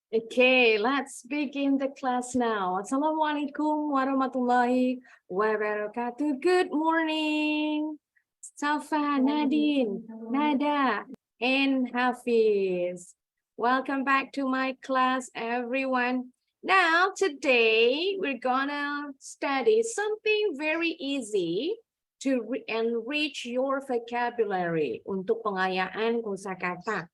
Okay, let's begin the class now. Assalamualaikum warahmatullahi wabarakatuh. Good morning, Safa, Nadine, Nada, and Hafiz. Welcome back to my class, everyone. Now, today we're gonna study something very easy to enrich your vocabulary untuk pengayaan kosakata.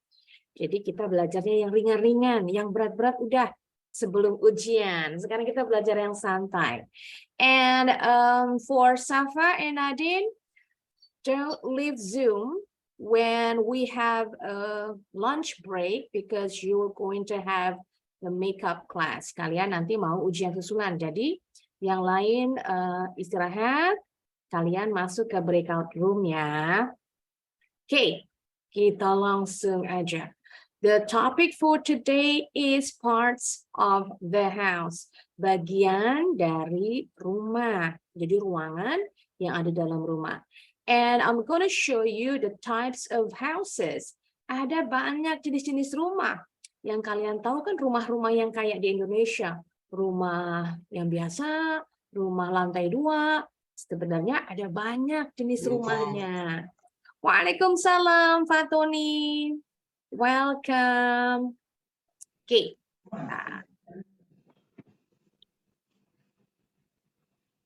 Jadi kita belajarnya yang ringan-ringan, yang berat-berat udah sebelum ujian. Sekarang kita belajar yang santai. And for Safa and Nadine, don't leave Zoom when we have a lunch break because you're going to have the makeup class. Kalian nanti mau ujian susulan. Jadi yang lain istirahat, kalian masuk ke breakout room ya. Oke, kita langsung aja. The topic for today is parts of the house. Bagian dari rumah. Jadi ruangan yang ada dalam rumah. And I'm going to show you the types of houses. Ada banyak jenis-jenis rumah. Yang kalian tahu kan rumah-rumah yang kayak di Indonesia. Rumah yang biasa, rumah lantai 2. Sebenarnya ada banyak jenis rumahnya. Waalaikumsalam, Fatoni. Welcome. Okay.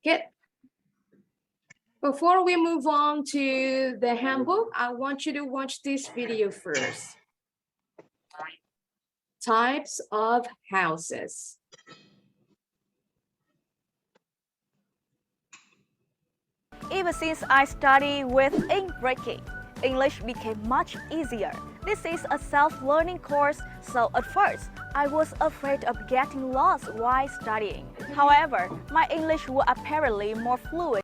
Good. Before we move on to the handbook, I want you to watch this video first. Types of houses. Ever since I studied with ink breaking, English became much easier. This is a self-learning course, so at first, I was afraid of getting lost while studying. However, my English was apparently more fluid.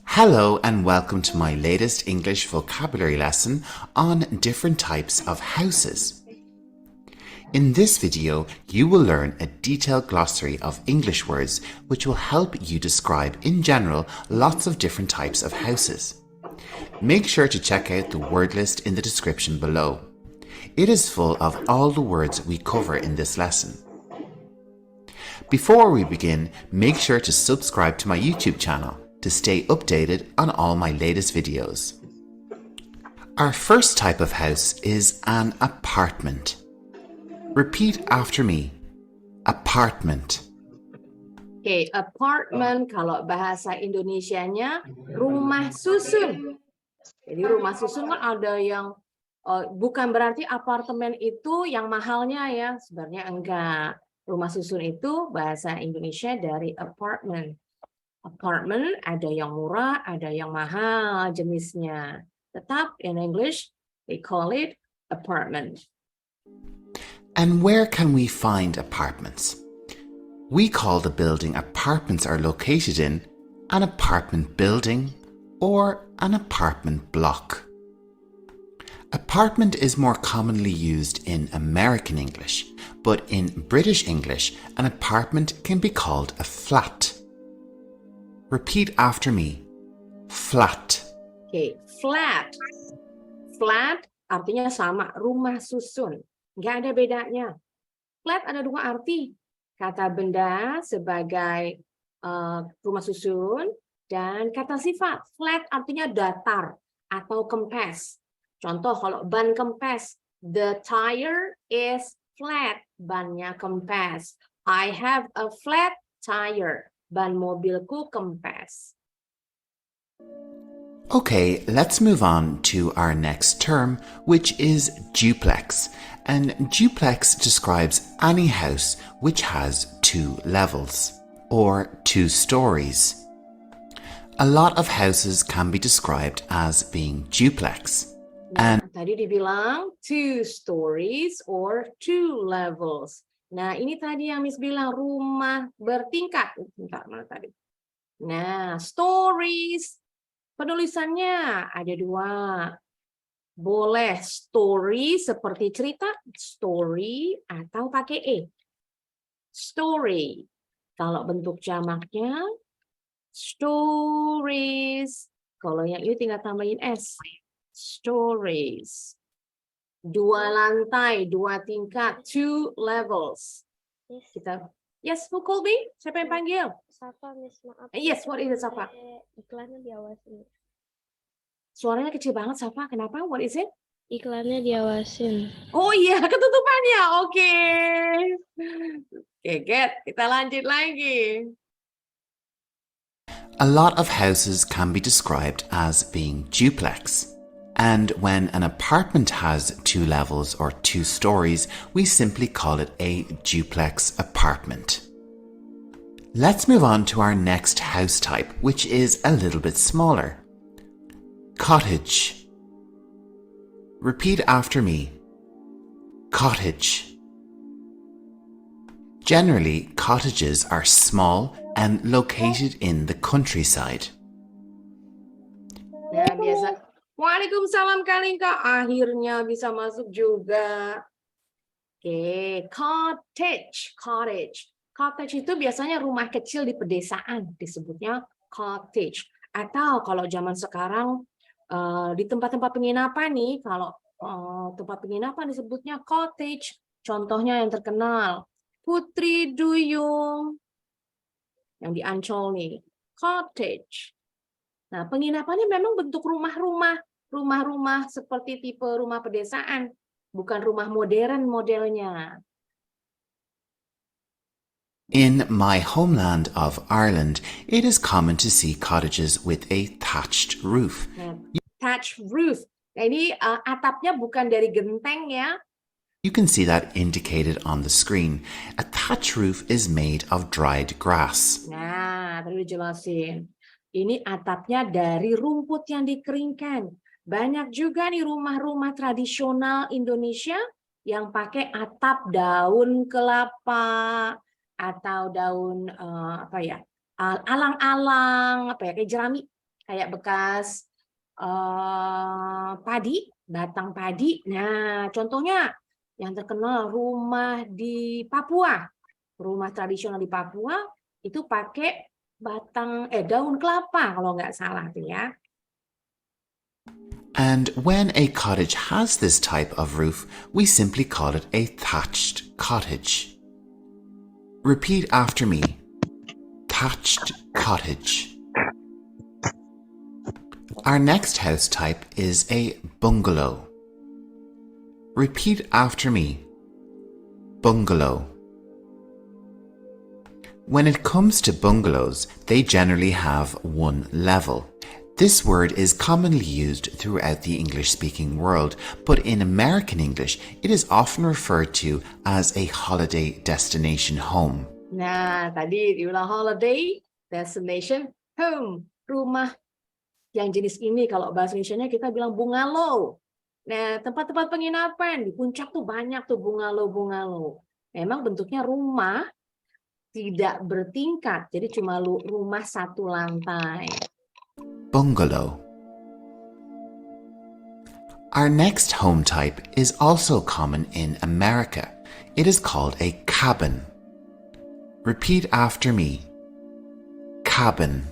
Hello and welcome to my latest English vocabulary lesson on different types of houses. In this video, you will learn a detailed glossary of English words which will help you describe in general lots of different types of houses. Make sure to check out the word list in the description below. It is full of all the words we cover in this lesson. Before we begin, make sure to subscribe to my YouTube channel to stay updated on all my latest videos. Our first type of house is an apartment. Repeat after me. Apartment. Okay, apartment kalau bahasa Indonesianya rumah susun. Jadi rumah susun kan ada yang bukan berarti apartemen itu yang mahalnya ya, sebenarnya enggak. Rumah susun itu bahasa Indonesia dari apartment. Apartment ada yang murah, ada yang mahal jenisnya. Tetap in English they call it apartment. And where can we find apartments? We call the building apartments are located in an apartment building or an apartment block. Apartment is more commonly used in American English, but in British English, an apartment can be called a flat. Repeat after me. Flat. Okay, flat. Flat artinya sama, rumah susun. Nggak ada bedanya. Flat ada dua arti. Kata benda sebagai rumah susun dan kata sifat. Flat artinya datar atau kempes. Contoh kalau ban kempes, the tire is flat, bannya kempes. I have a flat tire, ban mobilku kempes. Okay, let's move on to our next term, which is duplex. And duplex describes any house which has 2 levels, or 2 stories. A lot of houses can be described as being duplex. Nah, tadi dibilang 2 stories or 2 levels. Nah, ini tadi yang Miss bilang rumah bertingkat. Bentar, mana tadi? Nah, stories. Penulisannya ada 2. Boleh story seperti cerita, story, atau pakai E. Story. Kalau bentuk jamaknya, stories. Kalau yang ini tinggal tambahin S. Stories. 2 lantai, 2 tingkat, 2 levels. Yes, who called me? Siapa yang panggil? Safa, Miss, maaf. Yes, what is it, Safa? Iklannya diawasin. Suaranya kecil banget, Safa. Kenapa? What is it? Iklannya diawasin. Oh iya, ketutupan ya. Oke. Oke, get. Kita lanjut lagi. A lot of houses can be described as being duplex. And when an apartment has 2 levels or 2 stories, we simply call it a duplex apartment. Let's move on to our next house type, which is a little bit smaller. Cottage. Repeat after me. Cottage. Generally, cottages are small and located in the countryside. Nah, biasa. Waalaikumsalam Kalinka. Akhirnya bisa masuk juga. Oke, cottage. Cottage. Cottage itu biasanya rumah kecil di pedesaan, disebutnya cottage. Atau kalau zaman sekarang di tempat-tempat penginapan nih, kalau tempat penginapan disebutnya cottage. Contohnya yang terkenal, Putri Duyung yang di Ancol nih, cottage. Nah, penginapannya memang bentuk rumah-rumah seperti tipe rumah pedesaan, bukan rumah modern modelnya. In my homeland of Ireland, it is common to see cottages with a thatched roof. Nah, thatched roof. Nah, ini atapnya bukan dari genteng ya. You can see that indicated on the screen. A thatch roof is made of dried grass. Nah, tadi dijelasin. Ini atapnya dari rumput yang dikeringkan. Banyak juga nih rumah-rumah tradisional Indonesia yang pakai atap daun kelapa atau daun alang-alang, kayak jerami, kayak bekas padi, batang padi. Nah, contohnya yang terkenal rumah di Papua, rumah tradisional di Papua itu pakai daun kelapa kalau nggak salah tuh ya. And when a cottage has this type of roof, we simply call it a thatched cottage. Repeat after me. Thatched cottage. Our next house type is a bungalow. Repeat after me. Bungalow. When it comes to bungalows, they generally have 1 level. This word is commonly used throughout the English-speaking world, but in American English, it is often referred to as a holiday destination home. Nah, tadi diulang holiday destination home, rumah yang jenis ini kalau bahasa Indonesianya kita bilang bungalow. Nah, tempat-tempat penginapan di puncak tuh banyak tuh bungalow. Memang bentuknya rumah tidak bertingkat, jadi cuma rumah 1 lantai. Bungalow. Our next home type is also common in America. It is called a cabin. Repeat after me. Cabin.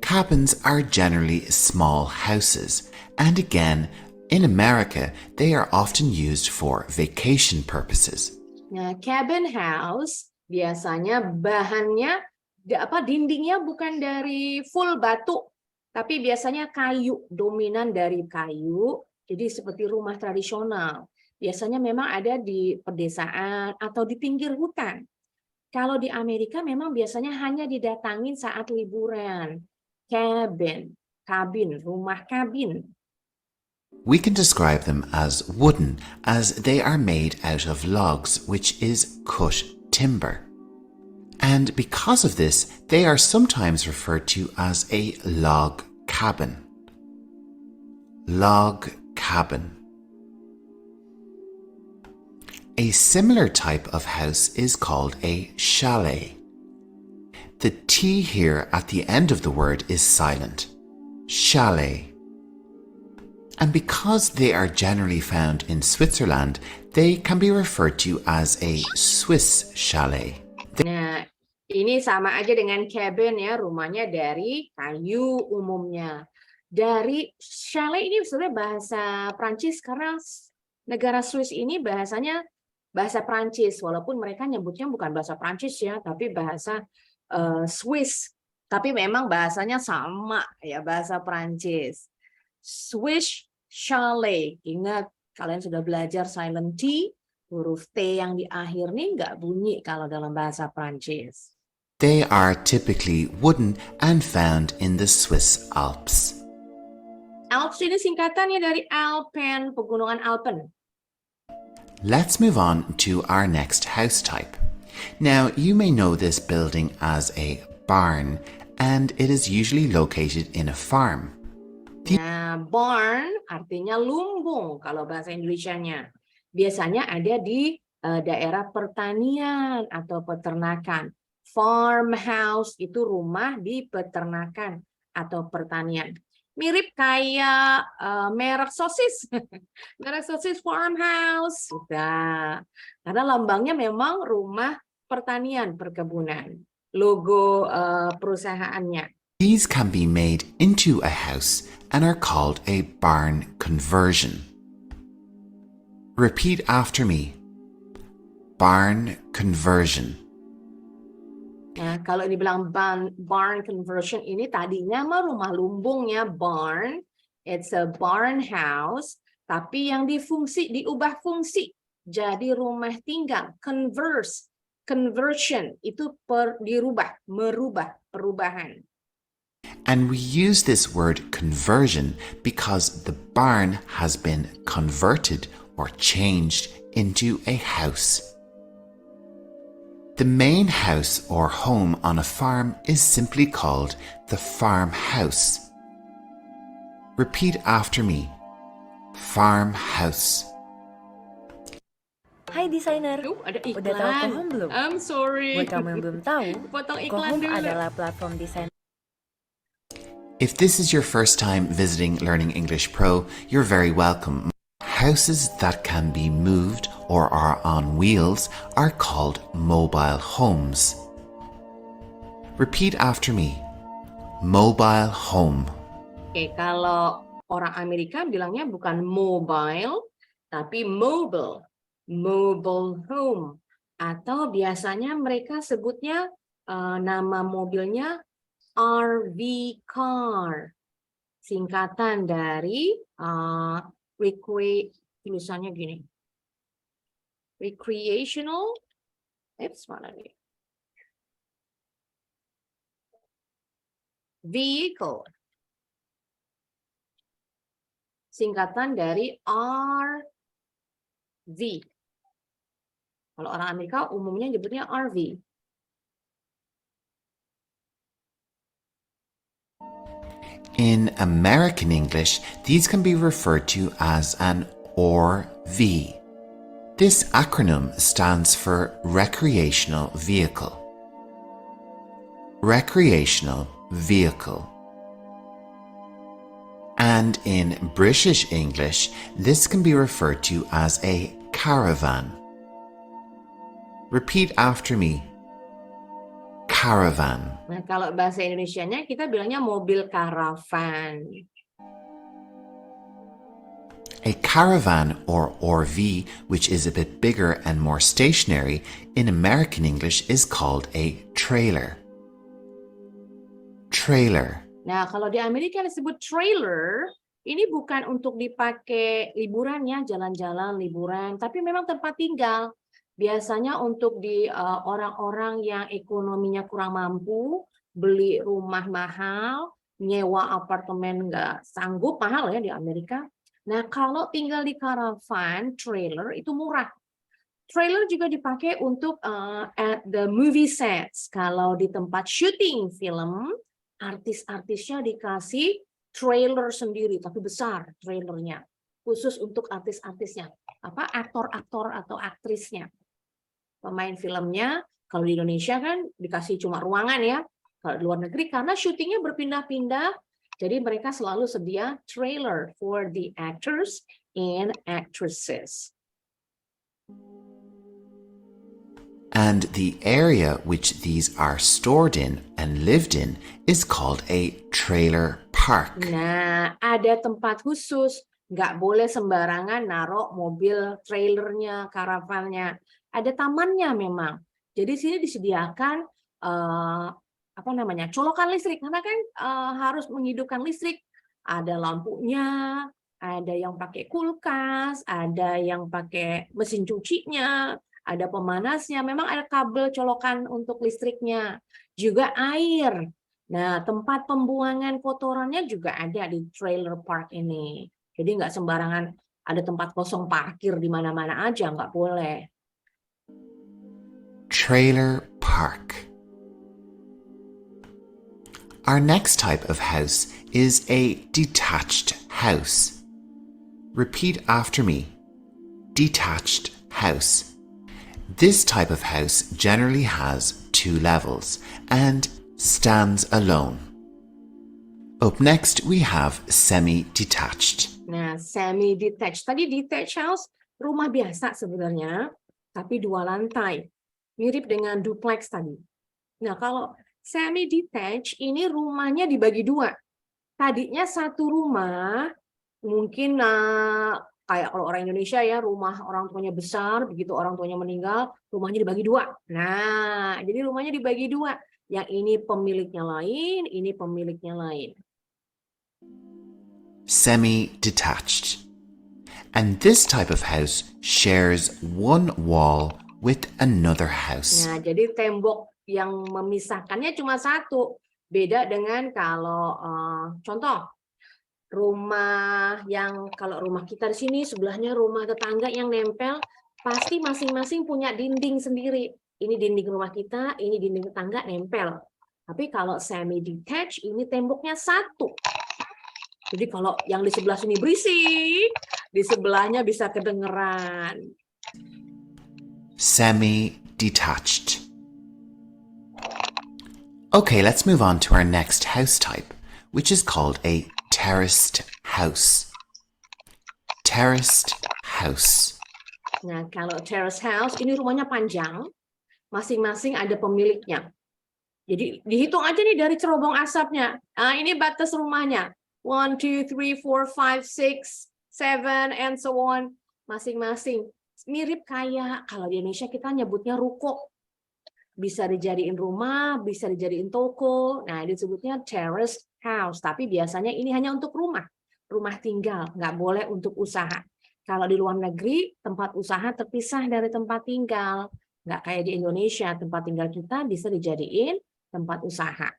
Cabins are generally small houses, and again, in America, they are often used for vacation purposes. Nah, cabin house biasanya bahannya dindingnya bukan dari full batu, tapi biasanya kayu, dominan dari kayu. Jadi seperti rumah tradisional. Biasanya memang ada di pedesaan atau di pinggir hutan. Kalau di Amerika memang biasanya hanya didatangin saat liburan. Cabin, rumah kabin. We can describe them as wooden, as they are made out of logs, which is cut timber. And because of this, they are sometimes referred to as a log cabin. Log cabin. A similar type of house is called a chalet. The T here at the end of the word is silent. Chalet. And because they are generally found in Switzerland, they can be referred to as a Swiss chalet. Nah, ini sama aja dengan cabin ya, rumahnya dari kayu umumnya. Dari chalet ini sebenarnya bahasa Prancis karena negara Swiss ini bahasanya bahasa Prancis, walaupun mereka nyebutnya bukan bahasa Prancis ya, tapi bahasa Swiss. Tapi memang bahasanya sama ya, bahasa Prancis. Swiss chalet. Ingat, kalian sudah belajar silent T, huruf T yang di akhir nih nggak bunyi kalau dalam bahasa Prancis. They are typically wooden and found in the Swiss Alps. Alps ini singkatannya dari Alpen, pegunungan Alpen. Let's move on to our next house type. Now, you may know this building as a barn, and it is usually located in a farm. Nah, barn artinya lumbung kalau bahasa Indonesianya. Biasanya ada di daerah pertanian atau peternakan. Farmhouse itu rumah di peternakan atau pertanian. Mirip kayak merek sosis. Merek sosis farmhouse. Sudah. Karena lambangnya memang rumah pertanian, perkebunan. Logo perusahaannya. These can be made into a house and are called a barn conversion. Repeat after me. Barn conversion. Nah, kalau dibilang barn conversion ini tadinya mah rumah lumbungnya barn, it's a barn house, tapi yang diubah fungsi jadi rumah tinggal, conversion itu merubah, perubahan. And we use this word conversion because the barn has been converted or changed into a house. The main house or home on a farm is simply called the farmhouse. Repeat after me. Farmhouse. Hai desainer, Ada iklan. udah tahu Kohom belum? I'm sorry. Buat kamu yang belum tahu, Potong iklan Kohom dulu. adalah platform desain. If this is your first time visiting Learning English Pro, you're very welcome. Houses that can be moved or are on wheels are called mobile homes. Repeat after me. Mobile home. Oke, kalau orang Amerika bilangnya bukan mobile, tapi mobile. Mobile home. Atau biasanya mereka sebutnya nama mobilnya RV car. Singkatan dari tulisannya gini. Recreational. Mana nih? Vehicle. Singkatan dari RV. Kalau orang Amerika umumnya nyebutnya RV. In American English, these can be referred to as an ORV. This acronym stands for Recreational Vehicle. Recreational Vehicle. And in British English, this can be referred to as a caravan. Repeat after me. Caravan. Nah, kalau bahasa Indonesianya kita bilangnya mobil karavan. A caravan or RV, which is a bit bigger and more stationary, in American English is called a trailer. Trailer. Nah, kalau di Amerika disebut trailer, ini bukan untuk dipakai liburan ya, jalan-jalan, liburan, tapi memang tempat tinggal. Biasanya untuk di orang-orang yang ekonominya kurang mampu, beli rumah mahal, nyewa apartemen nggak sanggup, mahal ya di Amerika. Nah, kalau tinggal di caravan, trailer itu murah. Trailer juga dipakai untuk at the movie sets. Kalau di tempat syuting film, artis-artisnya dikasih trailer sendiri, tapi besar trailernya. Khusus untuk artis-artisnya. Aktor-aktor atau aktrisnya. Pemain filmnya, kalau di Indonesia kan dikasih cuma ruangan ya. Kalau di luar negeri, karena syutingnya berpindah-pindah, jadi mereka selalu sedia trailer for the actors and actresses. and the area which these are stored in and lived in is called a trailer park. Nah, ada tempat khusus. Nggak boleh sembarangan naruh mobil trailernya, karavannya. Ada tamannya memang. Jadi sini disediakan colokan listrik karena kan harus menghidupkan listrik. Ada lampunya, ada yang pakai kulkas, ada yang pakai mesin cucinya, ada pemanasnya. Memang ada kabel colokan untuk listriknya. Juga air. Nah, tempat pembuangan kotorannya juga ada di trailer park ini. Jadi nggak sembarangan ada tempat kosong parkir di mana-mana aja, nggak boleh. Trailer park. Our next type of house is a detached house. Repeat after me. Detached house. This type of house generally has 2 levels and stands alone. Up next, we have semi-detached. Nah, semi-detached. Tadi detached house, rumah biasa sebenarnya, tapi 2 lantai. Mirip dengan duplex tadi. Nah, kalau semi-detached, ini rumahnya dibagi 2. Tadinya satu rumah, mungkin kayak kalau orang Indonesia ya, rumah orang tuanya besar, begitu orang tuanya meninggal, rumahnya dibagi 2. Nah, jadi rumahnya dibagi 2. Yang ini pemiliknya lain, ini pemiliknya lain. Semi-detached. And this type of house shares one wall with another house. Nah, jadi tembok yang memisahkannya cuma satu. Beda dengan kalau contoh rumah yang kalau rumah kita di sini sebelahnya rumah tetangga yang nempel, pasti masing-masing punya dinding sendiri. Ini dinding rumah kita, ini dinding tetangga nempel. Tapi kalau semi detached ini temboknya satu. Jadi kalau yang di sebelah sini berisik, di sebelahnya bisa kedengeran. Semi-detached. Okay, let's move on to our next house type, which is called a terraced house. Terraced house. Nah, kalau terrace house, ini rumahnya panjang, masing-masing ada pemiliknya. Jadi dihitung aja nih dari cerobong asapnya. Nah, ini batas rumahnya. 1, 2, 3, 4, 5, 6, 7, and so on. Masing-masing. Mirip kayak kalau di Indonesia kita nyebutnya ruko. Bisa dijadiin rumah, bisa dijadiin toko. Nah, disebutnya terrace house. Tapi biasanya ini hanya untuk rumah. Rumah tinggal, nggak boleh untuk usaha. Kalau di luar negeri, tempat usaha terpisah dari tempat tinggal. Nggak kayak di Indonesia, tempat tinggal kita bisa dijadiin tempat usaha.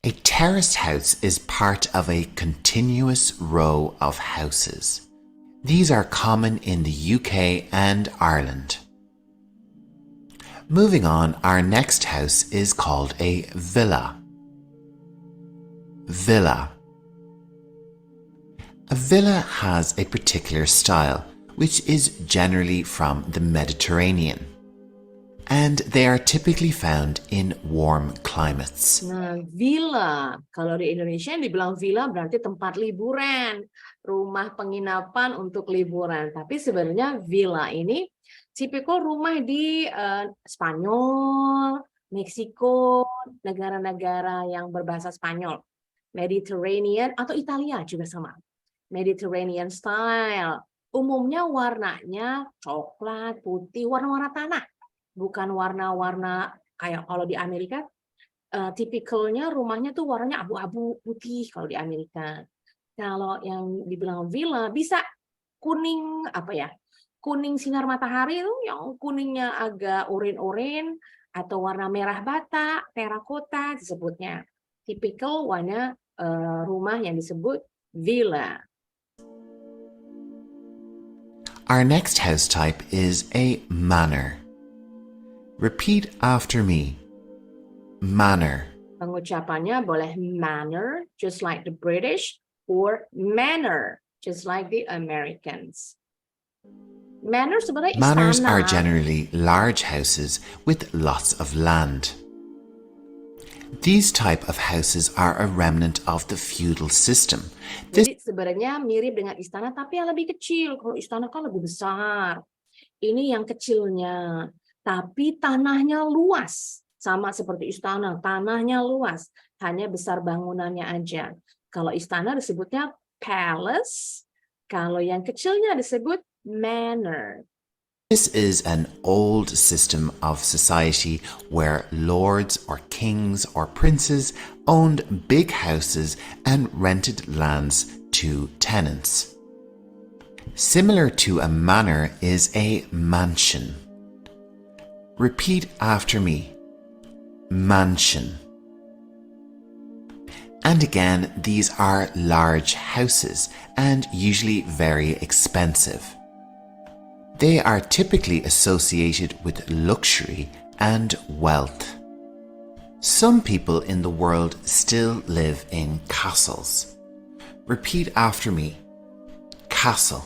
A terraced house is part of a continuous row of houses. These are common in the UK and Ireland. Moving on, our next house is called a villa. Villa. A villa has a particular style, which is generally from the Mediterranean, and they are typically found in warm climates. Nah, villa. Kalau di Indonesia yang dibilang villa berarti tempat liburan, rumah penginapan untuk liburan. Tapi sebenarnya villa ini tipikal rumah di Spanyol, Meksiko, negara-negara yang berbahasa Spanyol, Mediterranean atau Italia juga sama. Mediterranean style. Umumnya warnanya coklat, putih, warna-warna tanah. Bukan warna-warna kayak kalau di Amerika, tipikalnya rumahnya tuh warnanya abu-abu putih kalau di Amerika. Kalau yang dibilang villa bisa kuning kuning sinar matahari itu yang kuningnya agak oranye atau warna merah bata, terakota disebutnya. Tipikal warna rumah yang disebut villa. Our next house type is a manor. Repeat after me. Manor. Pengucapannya boleh manor, just like the British, or manor, just like the Americans. Manor sebenarnya istana. Manors are generally large houses with lots of land. These type of houses are a remnant of the feudal system. Jadi sebenarnya mirip dengan istana, tapi yang lebih kecil. Kalau istana kan lebih besar. Ini yang kecilnya, tapi tanahnya luas. Sama seperti istana, tanahnya luas. Hanya besar bangunannya aja. Kalau istana disebutnya palace, kalau yang kecilnya disebut manor. This is an old system of society where lords or kings or princes owned big houses and rented lands to tenants. Similar to a manor is a mansion. Repeat after me. Mansion. And again, these are large houses and usually very expensive. They are typically associated with luxury and wealth. Some people in the world still live in castles. Repeat after me. Castle.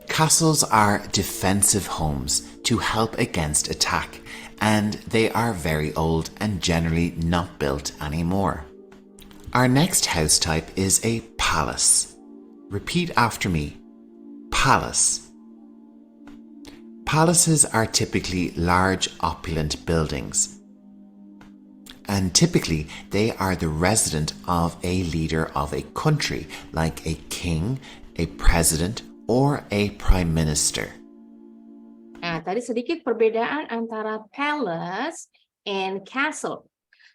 Castles are defensive homes to help against attack, and they are very old and generally not built anymore. Our next house type is a palace. Repeat after me. Palace. Palaces are typically large, opulent buildings. And typically, they are the residence of a leader of a country, like a king, a president, or a prime minister. Nah, tadi sedikit perbedaan antara palace and castle.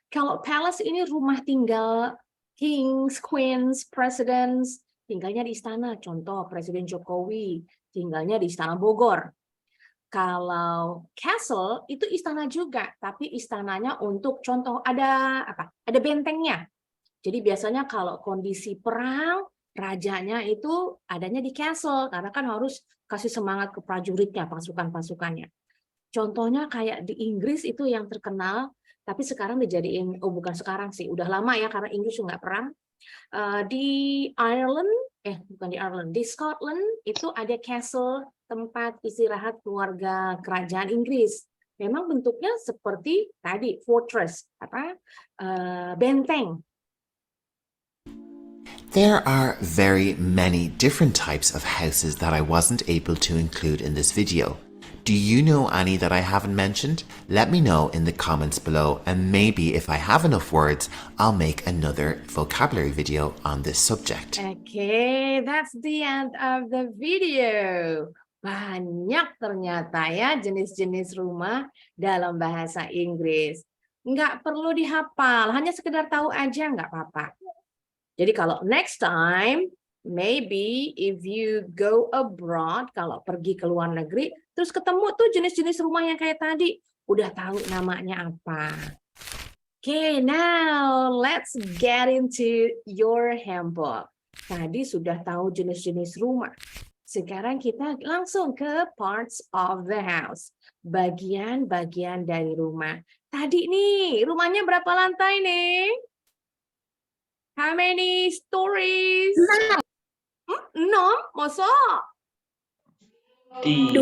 Kalau palace ini rumah tinggal kings, queens, presidents, tinggalnya di istana. Contoh Presiden Jokowi tinggalnya di Istana Bogor. Kalau castle itu istana juga, tapi istananya untuk contoh ada apa? Ada bentengnya. Jadi biasanya kalau kondisi perang, rajanya itu adanya di castle karena kan harus kasih semangat ke prajuritnya, pasukan-pasukannya. Contohnya kayak di Inggris itu yang terkenal, tapi sekarang dijadiin, oh bukan sekarang sih, udah lama ya karena Inggris nggak perang. Di Ireland, bukan di Ireland, di Scotland itu ada castle, tempat istirahat keluarga kerajaan Inggris. Memang bentuknya seperti tadi fortress, benteng. There are very many different types of houses that I wasn't able to include in this video. Do you know any that I haven't mentioned? Let me know in the comments below, and maybe if I have enough words, I'll make another vocabulary video on this subject. Okay, that's the end of the video. Banyak ternyata ya jenis-jenis rumah dalam bahasa Inggris. Nggak perlu dihafal, hanya sekedar tahu aja nggak apa-apa. Jadi kalau next time, maybe if you go abroad, kalau pergi ke luar negeri, terus ketemu tuh jenis-jenis rumah yang kayak tadi, udah tahu namanya apa. Okay, now let's get into your handbook. Tadi sudah tahu jenis-jenis rumah. Sekarang kita langsung ke parts of the house. Bagian-bagian dari rumah. Tadi nih, rumahnya berapa lantai nih? How many stories? 6, masa? 2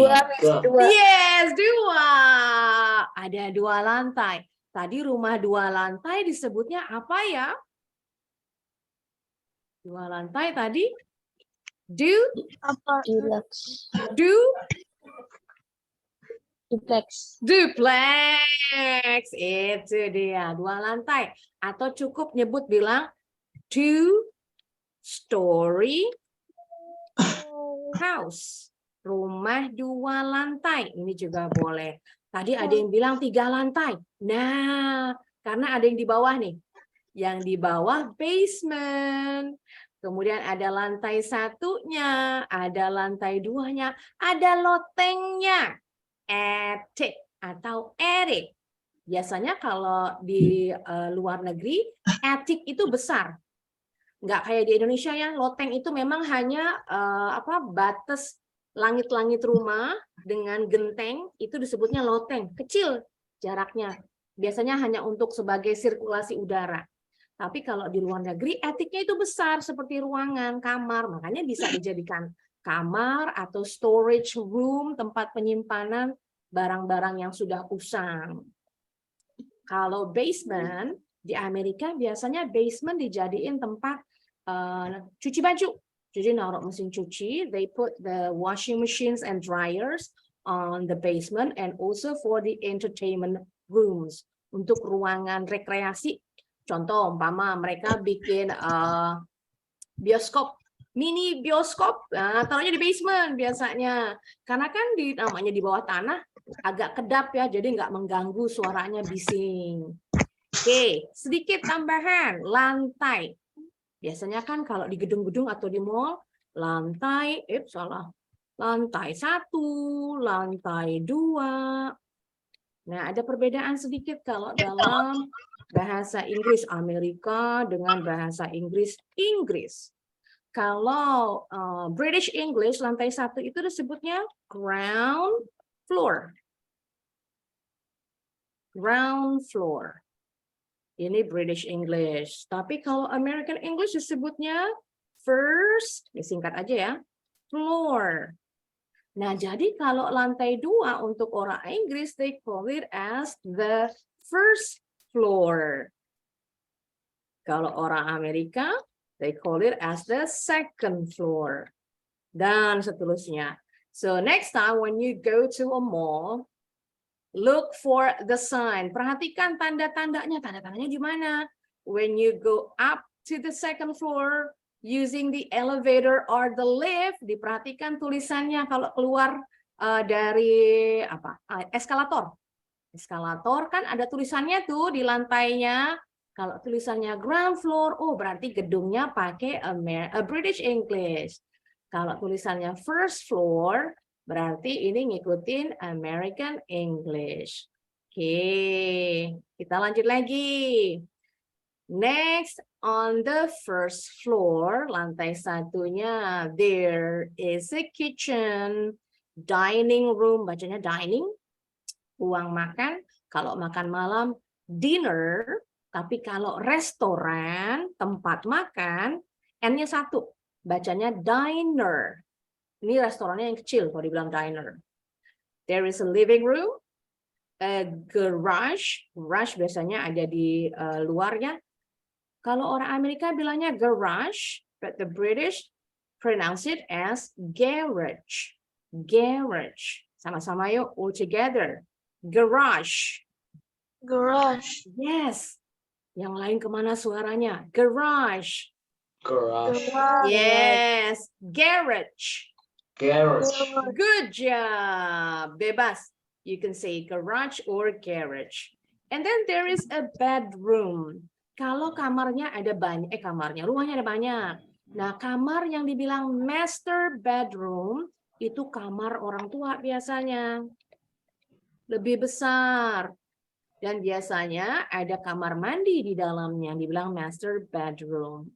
Yes, 2. Ada 2 lantai. Tadi rumah 2 lantai disebutnya apa ya? 2 lantai tadi? Duplex. Duplex. Itu dia, 2 lantai. Atau cukup nyebut bilang 2-story house. Rumah 2 lantai. Ini juga boleh. Tadi ada yang bilang 3 lantai. Nah, karena ada yang di bawah nih. Yang di bawah basement. Kemudian ada lantai 1-nya, ada lantai 2-nya, ada lotengnya. Attic atau attic. Biasanya kalau di luar negeri, attic itu besar. Nggak kayak di Indonesia ya, loteng itu memang hanya batas langit-langit rumah dengan genteng, itu disebutnya loteng. Kecil jaraknya. Biasanya hanya untuk sebagai sirkulasi udara. Tapi kalau di luar negeri, attic-nya itu besar seperti ruangan, kamar. Makanya bisa dijadikan kamar atau storage room, tempat penyimpanan barang-barang yang sudah usang. Kalau basement, di Amerika biasanya basement dijadiin tempat cuci baju. Jadi naruh mesin cuci, they put the washing machines and dryers on the basement and also for the entertainment rooms. Untuk ruangan rekreasi, contoh umpama mereka bikin bioskop, mini bioskop, taruhnya di basement biasanya. Karena kan namanya di bawah tanah agak kedap ya, jadi nggak mengganggu, suaranya bising. Oke, sedikit tambahan, lantai. Biasanya kan kalau di gedung-gedung atau di mall, lantai 1, lantai 2. Nah, ada perbedaan sedikit kalau dalam bahasa Inggris Amerika dengan bahasa Inggris Inggris. Kalau British English, lantai 1 itu disebutnya ground floor. Ground floor. Ini British English. Tapi kalau American English disebutnya first, disingkat aja ya, floor. Nah, jadi kalau lantai 2 untuk orang Inggris, they call it as the first floor. Kalau orang Amerika, they call it as the second floor. Dan seterusnya. So next time when you go to a mall, look for the sign. Perhatikan tanda-tandanya. Tanda-tandanya di mana? When you go up to the second floor using the elevator or the lift, diperhatikan tulisannya kalau keluar dari eskalator. Eskalator kan ada tulisannya tuh di lantainya. Kalau tulisannya ground floor, oh berarti gedungnya pakai British English. Kalau tulisannya first floor, berarti ini ngikutin American English. Oke, kita lanjut lagi. Next, on the first floor, lantai 1-nya, there is a kitchen, dining room, bacanya dining, ruang makan. Kalau makan malam, dinner. Tapi kalau restoran, tempat makan, N-nya 1, bacanya diner. Ini restorannya yang kecil kalau dibilang diner. There is a living room, a garage. Garage biasanya ada di luarnya. Kalau orang Amerika bilangnya garage, but the British pronounce it as garage. Garage. Sama-sama yuk, all together. Garage. Garage. Yes. Yang lain kemana suaranya? Garage. Garage. Yes. Garage. Garage. Good job. Bebas. You can say garage or garage. And then there is a bedroom. Kalau kamarnya ada banyak, ruangnya ada banyak. Nah, kamar yang dibilang master bedroom itu kamar orang tua biasanya. Lebih besar. Dan biasanya ada kamar mandi di dalamnya yang dibilang master bedroom.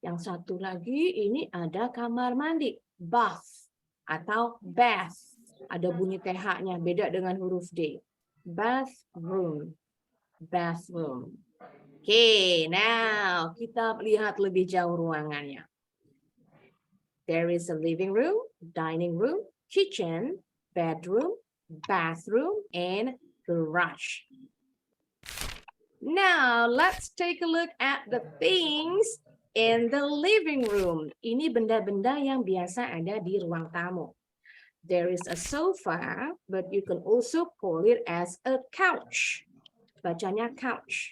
Yang satu lagi ini ada kamar mandi, bath atau bath. Ada bunyi TH-nya, beda dengan huruf D. Bathroom. Bathroom. Oke, now kita lihat lebih jauh ruangannya. There is a living room, dining room, kitchen, bedroom, bathroom, and garage. Now, let's take a look at the things in the living room. Ini benda-benda yang biasa ada di ruang tamu. There is a sofa, but you can also call it as a couch. Bacanya couch.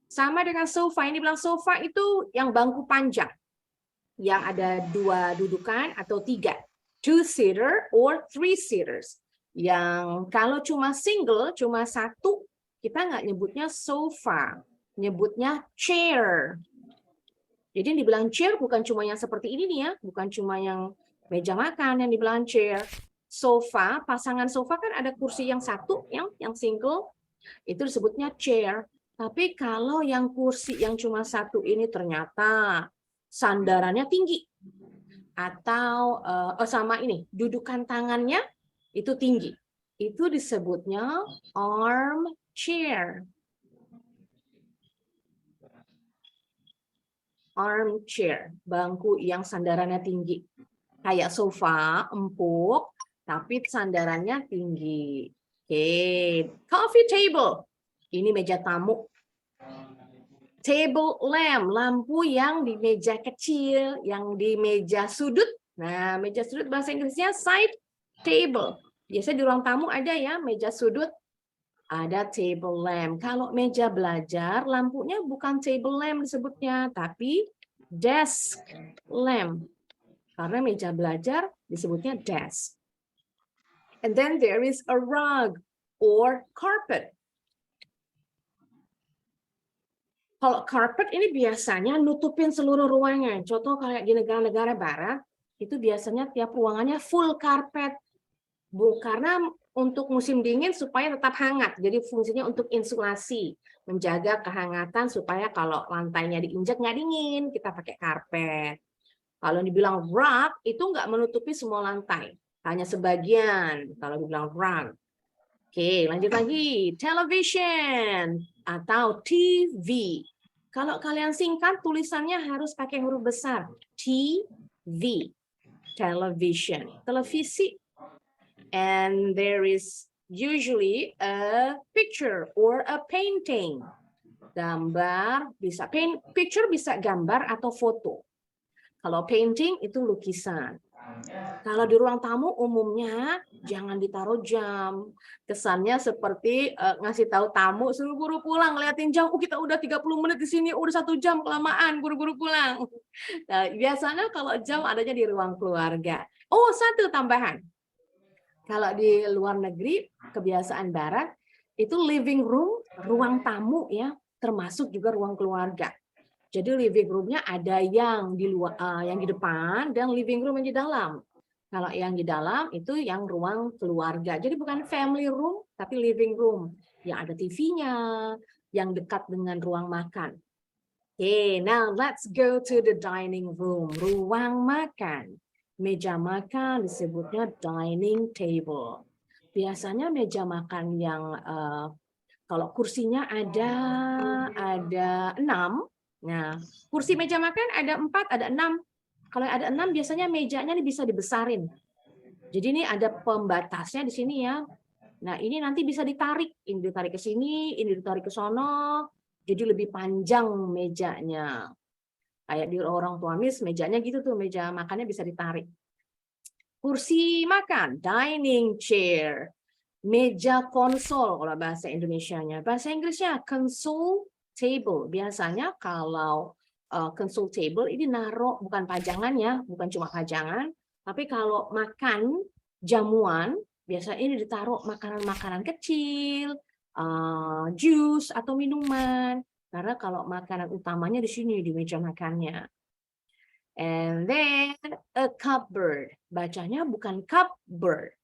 Sama dengan sofa, ini bilang sofa itu yang bangku panjang. Yang ada 2 dudukan atau 3. 2-seater or 3-seaters. Yang kalau cuma single, cuma 1, kita nggak nyebutnya sofa. Nyebutnya chair. Jadi yang dibilang chair bukan cuma yang seperti ini nih ya. Bukan cuma yang meja makan yang dibilang chair. Sofa, pasangan sofa kan ada kursi yang 1, yang single. Itu disebutnya chair. Tapi kalau yang kursi yang cuma 1 ini ternyata sandarannya tinggi. Atau sama ini, dudukan tangannya itu tinggi. Itu disebutnya armchair. Armchair, bangku yang sandarannya tinggi. Kayak sofa, empuk, tapi sandarannya tinggi. Oke, coffee table. Ini meja tamu. Table lamp, lampu yang di meja kecil, yang di meja sudut. Nah, meja sudut bahasa Inggrisnya side table. Biasanya di ruang tamu ada ya, meja sudut. Ada table lamp. Kalau meja belajar, lampunya bukan table lamp disebutnya, tapi desk lamp. Karena meja belajar disebutnya desk. And then there is a rug or carpet. Kalau carpet ini biasanya nutupin seluruh ruangan. Contoh kayak di negara-negara barat, itu biasanya tiap ruangannya full carpet. Karena untuk musim dingin supaya tetap hangat. Jadi fungsinya untuk insulasi, menjaga kehangatan supaya kalau lantainya diinjak nggak dingin, kita pakai karpet. Kalau dibilang rug, itu nggak menutupi semua lantai. Hanya sebagian kalau dibilang rug. Oke, lanjut lagi. Television atau TV. Kalau kalian singkat, tulisannya harus pakai huruf besar. TV. Television. Televisi. And there is usually a picture or a painting. Gambar bisa picture bisa gambar atau foto. Kalau painting itu lukisan. Kalau di ruang tamu umumnya jangan ditaruh jam. Kesannya seperti ngasih tahu tamu suruh buru pulang, ngeliatin jam, kita udah 30 menit di sini, udah 1 jam kelamaan, buru-buru pulang. Nah, biasanya kalau jam adanya di ruang keluarga. Oh, satu tambahan. Kalau di luar negeri, kebiasaan barat, itu living room, ruang tamu ya, termasuk juga ruang keluarga. Jadi living room-nya ada yang di luar, yang di depan, dan living room yang di dalam. Kalau yang di dalam itu yang ruang keluarga. Jadi bukan family room, tapi living room. Yang ada TV-nya, yang dekat dengan ruang makan. Okay, now let's go to the dining room, ruang makan. Meja makan disebutnya dining table. Biasanya meja makan yang kalau kursinya ada 6. Nah, kursi meja makan ada 4, ada 6. Kalau ada 6 biasanya mejanya ini bisa dibesarin. Jadi ini ada pembatasnya di sini ya. Nah, ini nanti bisa ditarik. Ini ditarik ke sini, ini ditarik ke sono. Jadi lebih panjang mejanya. Kayak di orang tua Miss, mejanya gitu tuh, meja makannya bisa ditarik. Kursi makan, dining chair. Meja konsol kalau bahasa Indonesianya. Bahasa Inggrisnya console table. Biasanya kalau console table ini naruh bukan pajangan ya, bukan cuma pajangan, tapi kalau makan jamuan biasanya ini ditaruh makanan-makanan kecil, jus atau minuman. Karena kalau makanan utamanya di sini di meja makannya. And then a cupboard. Bacanya bukan cupboard,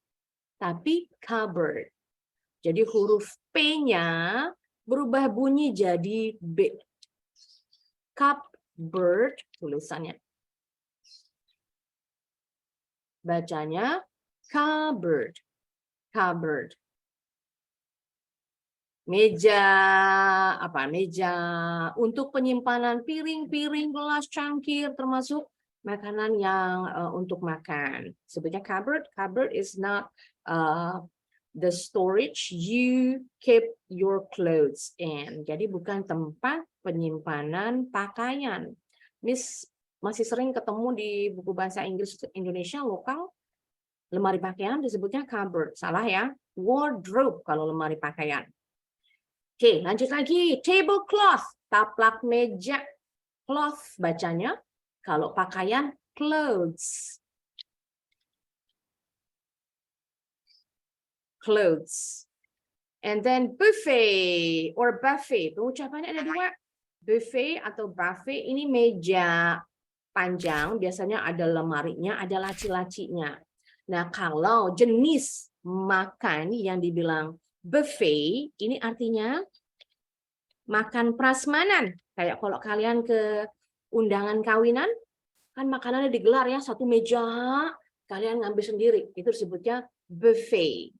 tapi cupboard. Jadi huruf P-nya berubah bunyi jadi B. Cupboard tulisannya. Bacanya cupboard. Cupboard. Meja meja untuk penyimpanan piring-piring, gelas, cangkir, termasuk makanan yang untuk makan. Sebutnya cupboard. Cupboard is not the storage you keep your clothes in. Jadi bukan tempat penyimpanan pakaian. Miss masih sering ketemu di buku bahasa Inggris Indonesia lokal, lemari pakaian disebutnya cupboard. Salah ya, wardrobe kalau lemari pakaian. Oke, lanjut lagi. Tablecloth, taplak meja. Cloth bacanya. Kalau pakaian, clothes. Clothes. And then buffet or buffet. Pengucapannya ada 2. Buffet atau buffet ini meja panjang. Biasanya ada lemarinya, ada laci-lacinya. Nah, kalau jenis makan yang dibilang buffet, ini artinya makan prasmanan. Kayak kalau kalian ke undangan kawinan, kan makanannya digelar ya, satu meja, kalian ngambil sendiri. Itu disebutnya buffet.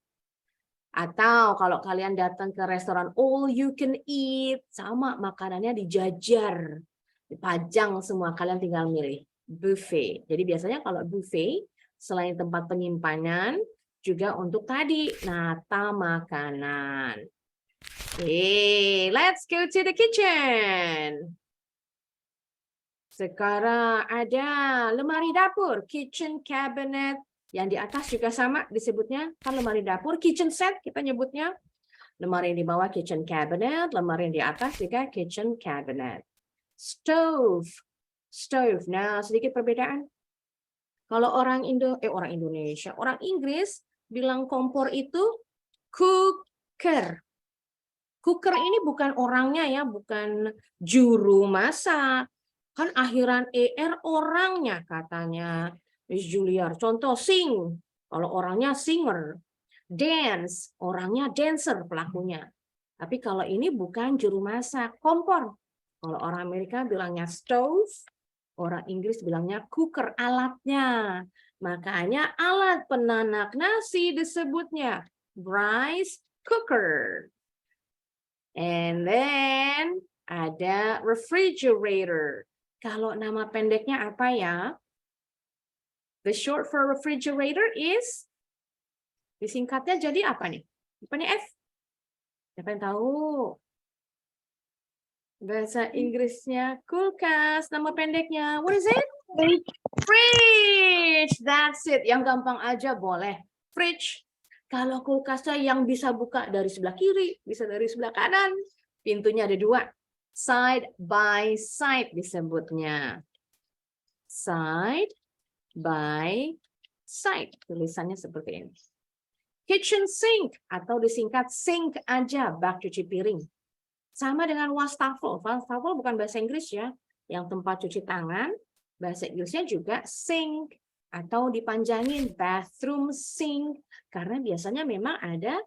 Atau kalau kalian datang ke restoran all you can eat, sama makanannya dijajar, dipajang semua, kalian tinggal milih. Buffet. Jadi biasanya kalau buffet, selain tempat penyimpanan, juga untuk tadi nata makanan. Okay, let's go to the kitchen. Sekarang ada lemari dapur, kitchen cabinet. Yang di atas juga sama disebutnya, kan lemari dapur, kitchen set kita nyebutnya. Lemari yang di bawah kitchen cabinet, lemari yang di atas juga kitchen cabinet. Stove, stove. Nah, sedikit perbedaan. Kalau orang Indonesia, orang Inggris bilang kompor itu cooker. Cooker ini bukan orangnya ya, bukan juru masak. Kan akhiran ER orangnya katanya. Miss Juliar, contoh sing. Kalau orangnya singer. Dance, orangnya dancer pelakunya. Tapi kalau ini bukan juru masak, kompor. Kalau orang Amerika bilangnya stove, orang Inggris bilangnya cooker, alatnya. Makanya alat penanak nasi disebutnya rice cooker. And then ada refrigerator. Kalau nama pendeknya apa ya? The short for refrigerator is, disingkatnya jadi apa nih? Depannya F. Siapa yang tahu? Bahasa Inggrisnya kulkas, nama pendeknya. What is it? Fridge. That's it. Yang gampang aja boleh. Fridge. Kalau kulkasnya yang bisa buka dari sebelah kiri, bisa dari sebelah kanan. Pintunya ada dua. Side by side disebutnya. Side by side. Tulisannya seperti ini. Kitchen sink atau disingkat sink aja, bak cuci piring. Sama dengan wastafel. Wastafel bukan bahasa Inggris ya. Yang tempat cuci tangan, bahasa Inggrisnya juga sink atau dipanjangin bathroom sink karena biasanya memang ada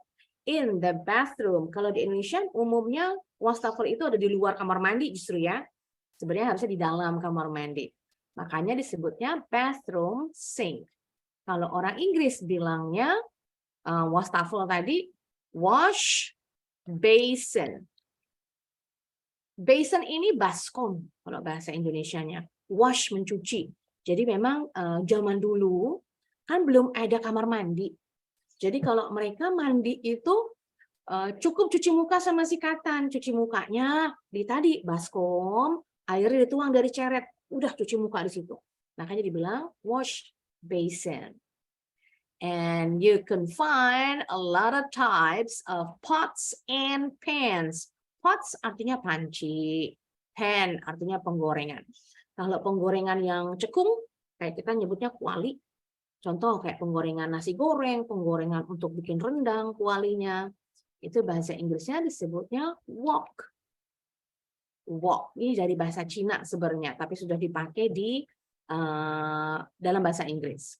in the bathroom. Kalau di Indonesia umumnya wastafel itu ada di luar kamar mandi justru ya. Sebenarnya harusnya di dalam kamar mandi. Makanya disebutnya bathroom sink. Kalau orang Inggris bilangnya wastafel tadi wash basin. Basin ini baskom kalau bahasa Indonesianya. Wash mencuci. Jadi memang zaman dulu kan belum ada kamar mandi. Jadi kalau mereka mandi itu cukup cuci muka sama sikatan. Cuci mukanya di tadi baskom, airnya dituang dari ceret. Udah cuci muka di situ. Makanya dibilang wash basin. And you can find a lot of types of pots and pans. Pots artinya panci, pan artinya penggorengan. Kalau penggorengan yang cekung, kayak kita nyebutnya kuali. Contoh kayak penggorengan nasi goreng, penggorengan untuk bikin rendang, kualinya. Itu bahasa Inggrisnya disebutnya wok. Wok, ini dari bahasa Cina sebenarnya, tapi sudah dipakai di dalam bahasa Inggris.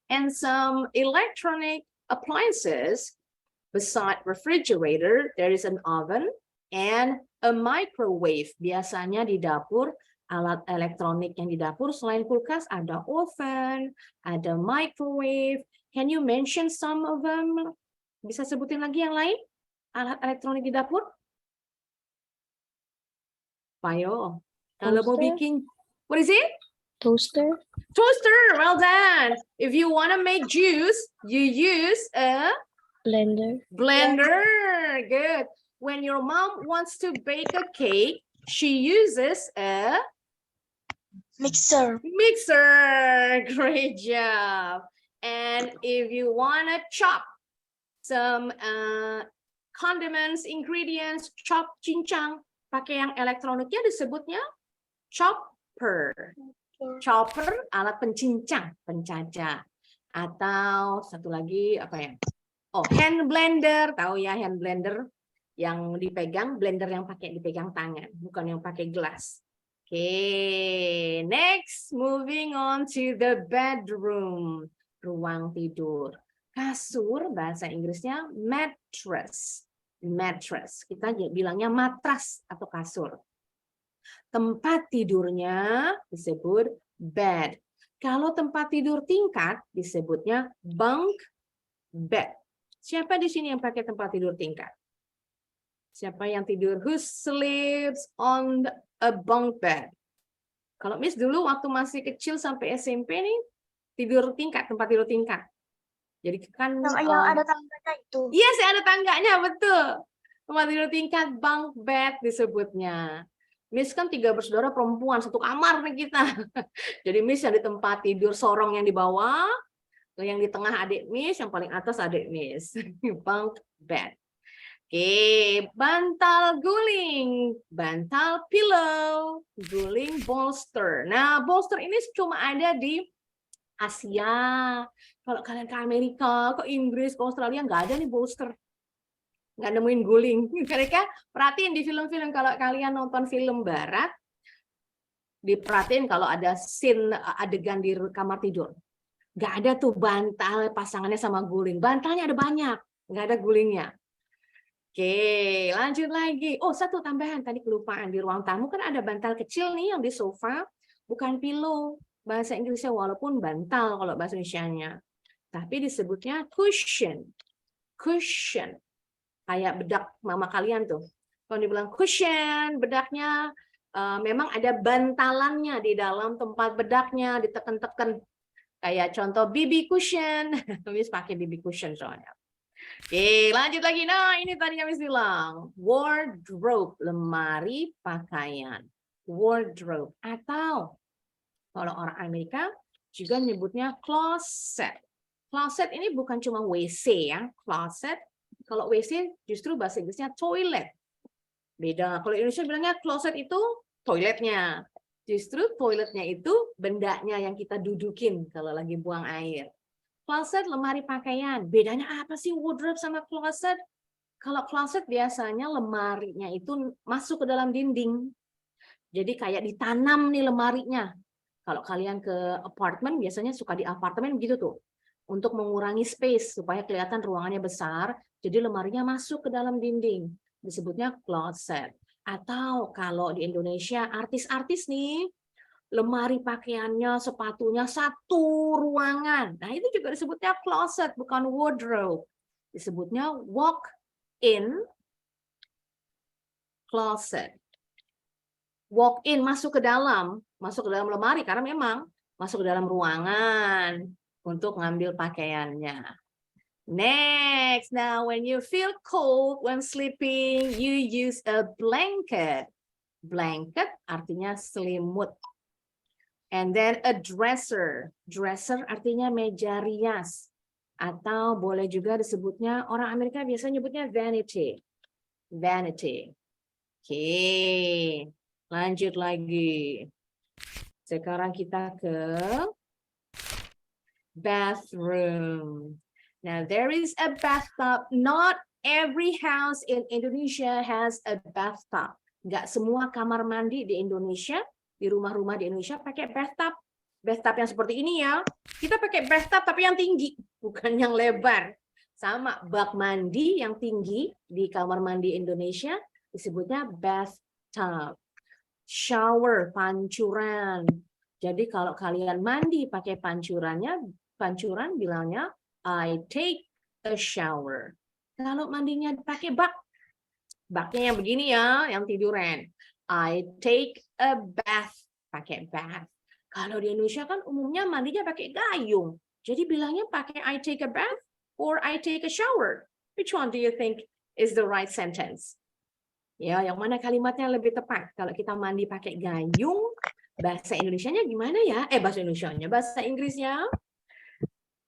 And some electronic appliances, beside refrigerator, there is an oven and a microwave. Biasanya di dapur, alat elektronik yang di dapur selain kulkas ada oven, ada microwave. Can you mention some of them? Bisa sebutin lagi yang lain? Alat elektronik di dapur? Payo. Kalau mau Toaster. bikin, what is it? Toaster. Toaster, well done. If you want to make juice, you use a Blender. blender. Good. When your mom wants to bake a cake, she uses a Mixer. mixer. Great job. And if you want to chop some condiments, ingredients, chop cincang, pakai yang elektroniknya disebutnya chopper. Chopper, alat pencincang, pencacah. Atau satu lagi apa ya? Oh, hand blender. Tahu ya hand blender? Yang dipegang, blender yang pakai dipegang tangan, bukan yang pakai gelas. Okay, next moving on to the bedroom, ruang tidur. Kasur bahasa Inggrisnya mattress. Mattress, kita bilangnya matras atau kasur. Tempat tidurnya disebut bed. Kalau tempat tidur tingkat disebutnya bunk bed. Siapa di sini yang pakai tempat tidur tingkat? Siapa yang tidur? Who sleeps on a bunk bed? Kalau Miss dulu waktu masih kecil sampai SMP nih tidur tingkat, tempat tidur tingkat. Jadi kan Yang ada tangganya itu. iya sih ada tangganya, betul. Tempat tidur tingkat, bunk bed disebutnya. Miss kan 3 bersaudara perempuan, satu kamar nih kita. Jadi Miss yang di tempat tidur sorong yang di bawah, yang di tengah adik Miss, yang paling atas adik Miss. Bunk bed. Oke, bantal guling, bantal pillow, guling bolster. Nah, bolster ini cuma ada di Asia. Kalau kalian ke Amerika, ke Inggris, ke Australia, nggak ada nih bolster. Nggak nemuin guling. Mereka perhatiin di film-film, kalau kalian nonton film barat, diperhatiin kalau ada scene adegan di kamar tidur. Nggak ada tuh bantal pasangannya sama guling. Bantalnya ada banyak, nggak ada gulingnya. Oke, lanjut lagi. Oh, satu tambahan tadi kelupaan. Di ruang tamu kan ada bantal kecil nih yang di sofa, bukan pillow. Bahasa Inggrisnya walaupun bantal kalau bahasa Indonesianya. Tapi disebutnya cushion. Cushion. Kayak bedak mama kalian tuh. Kalau dibilang cushion, bedaknya memang ada bantalannya di dalam tempat bedaknya, diteken-teken. Kayak contoh BB cushion. Miss pakai BB cushion soalnya. Oke, lanjut lagi. Nah, ini tadi yang Miss bilang. Wardrobe, lemari pakaian. Wardrobe. Atau kalau orang Amerika juga nyebutnya closet. Closet ini bukan cuma WC ya. Closet. Kalau WC justru bahasa Inggrisnya toilet. Beda. Kalau Indonesia bilangnya closet itu toiletnya. Justru toiletnya itu bendanya yang kita dudukin kalau lagi buang air. Closet, lemari pakaian. Bedanya apa sih wardrobe sama closet? Kalau closet biasanya lemarinya itu masuk ke dalam dinding. Jadi kayak ditanam nih lemarinya. Kalau kalian ke apartemen, biasanya suka di apartemen gitu tuh. Untuk mengurangi space, supaya kelihatan ruangannya besar. Jadi lemarinya masuk ke dalam dinding. Disebutnya closet. Atau kalau di Indonesia, artis-artis nih, lemari pakaiannya, sepatunya satu ruangan. Nah, itu juga disebutnya closet, bukan wardrobe. Disebutnya walk-in closet. Walk-in, masuk ke dalam lemari, karena memang masuk ke dalam ruangan untuk ngambil pakaiannya. Next, now when you feel cold when sleeping, you use a blanket. Blanket artinya selimut. And then a dresser. Dresser artinya meja rias. Atau boleh juga disebutnya, orang Amerika biasanya nyebutnya vanity. Vanity. Oke, lanjut lagi. Sekarang kita ke bathroom. Now there is a bathtub. Not every house in Indonesia has a bathtub. Nggak semua kamar mandi di Indonesia, di rumah-rumah di Indonesia pakai bathtub. Bathtub yang seperti ini ya. Kita pakai bathtub tapi yang tinggi, bukan yang lebar. Sama bak mandi yang tinggi di kamar mandi Indonesia disebutnya bathtub. Shower, pancuran. Jadi kalau kalian mandi pakai pancuran bilangnya I take a shower. Kalau mandinya pakai bak, baknya yang begini ya, yang tiduran. I take a bath, pakai bath. Kalau di Indonesia kan umumnya mandinya pakai gayung. Jadi bilangnya pakai I take a bath or I take a shower. Which one do you think is the right sentence? Ya, yang mana kalimatnya lebih tepat? Kalau kita mandi pakai gayung, bahasa Indonesianya gimana ya? Bahasa Indonesianya, bahasa Inggrisnya.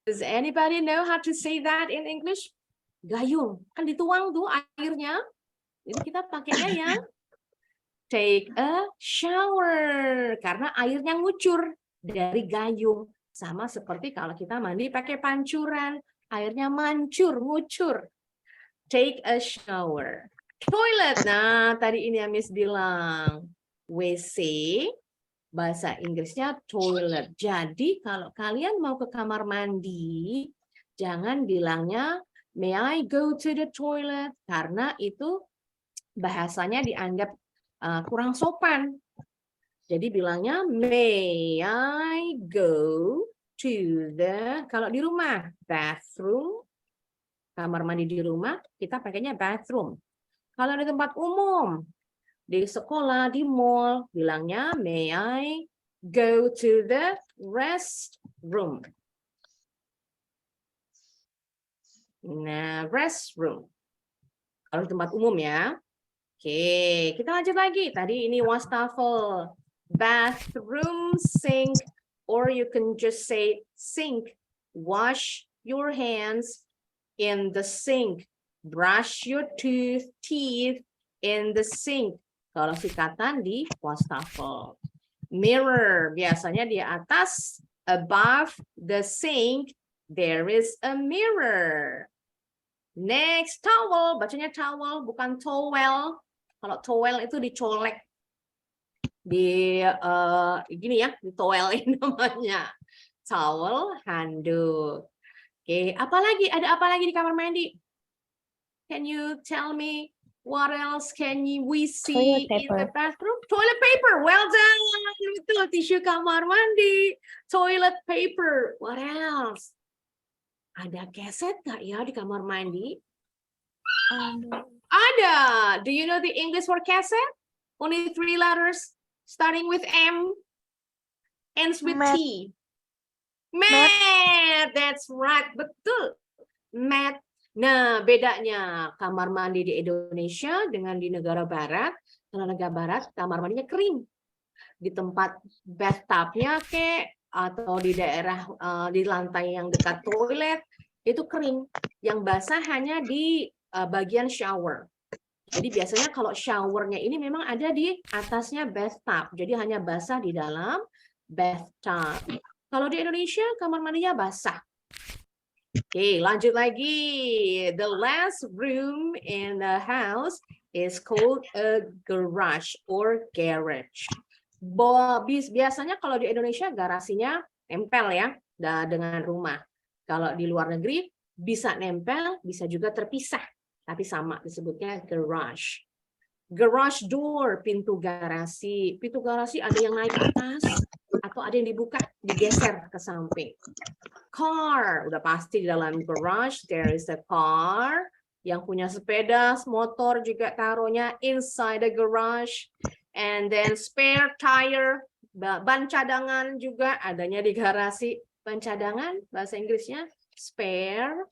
Does anybody know how to say that in English? Gayung, kan dituang tuh airnya. Jadi kita pakainya ya take a shower karena airnya ngucur dari gayung. Sama seperti kalau kita mandi pakai pancuran, airnya mancur, ngucur. Take a shower. Toilet. Nah, tadi ini yang Miss bilang WC, bahasa Inggrisnya toilet. Jadi kalau kalian mau ke kamar mandi, jangan bilangnya may I go to the toilet karena itu bahasanya dianggap kurang sopan. Jadi bilangnya may I go to the, kalau di rumah bathroom, kamar mandi di rumah kita pakainya bathroom. Kalau di tempat umum, di sekolah, di mall, bilangnya may I go to the restroom. Nah, restroom. di tempat umum ya. Oke, kita lanjut lagi. Tadi ini wastafel, bathroom, sink, or you can just say sink. Wash your hands in the sink. Brush your teeth in the sink. Kalau sikatan di wastafel. Mirror, biasanya di atas, above the sink, there is a mirror. Next, towel. Bacanya towel, bukan towel. Kalau towel itu dicolek. Gini ya, ditowelin namanya. Towel, handuk. Oke, apalagi? Ada apa lagi di kamar mandi? Can you tell me what else we see in the bathroom? Toilet paper. Well done. Betul, tisu kamar mandi. Toilet paper. What else? Ada keset nggak ya di kamar mandi? Ada. Do you know the English for cassette? Only 3 letters, starting with M, ends with Mat. T. Mat. That's right. Betul. Mat. Nah, bedanya kamar mandi di Indonesia dengan di negara barat. Kalau negara barat, kamar mandinya kering. Di tempat bathtub-nya atau di daerah di lantai yang dekat toilet itu kering. Yang basah hanya di bagian shower. Jadi biasanya kalau showernya ini memang ada di atasnya bathtub. Jadi hanya basah di dalam bathtub. Kalau di Indonesia kamar mandinya basah. Oke, lanjut lagi. The last room in the house is called a garage or garage. Biasanya kalau di Indonesia garasinya nempel ya dengan rumah. Kalau di luar negeri bisa nempel, bisa juga terpisah. Tapi sama disebutnya garage. Garage door, pintu garasi. Pintu garasi ada yang naik ke atas atau ada yang dibuka, digeser ke samping. Car, udah pasti di dalam garage there is a car. Yang punya sepeda, motor juga taruhnya inside the garage. And then spare tire, ban cadangan juga adanya di garasi. Ban cadangan, bahasa Inggrisnya spare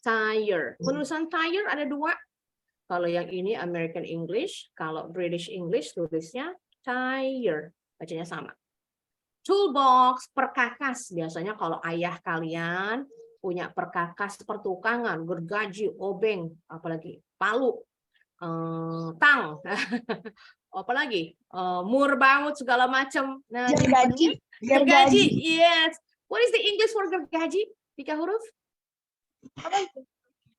tire. Penulisan tire ada 2. Kalau yang ini American English, kalau British English tulisnya tire. Bacanya sama. Toolbox, perkakas. Biasanya kalau ayah kalian punya perkakas pertukangan, gergaji, obeng, apalagi palu, tang, apalagi murbaut segala macam. Nah, Gergaji. gergaji, yes. What is the English for gergaji? 3 huruf?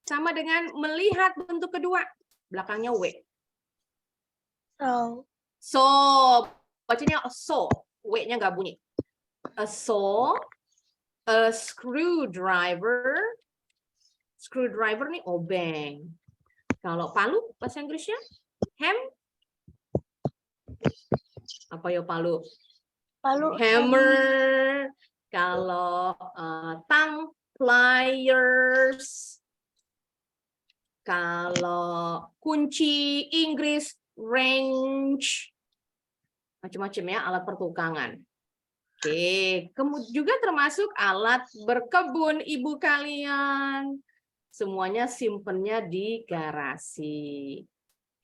Sama dengan melihat bentuk kedua, belakangnya W. So, bacanya so, W-nya nggak bunyi. A saw, a screwdriver. Screwdriver nih obeng. Kalau palu bahasa Inggrisnya ham. Apa ya palu? Palu. Hammer. Kalau tang, pliers. Kalau kunci Inggris, wrench. Macam-macam ya alat pertukangan. Oke, kemudian juga termasuk alat berkebun ibu kalian. Semuanya simpennya di garasi.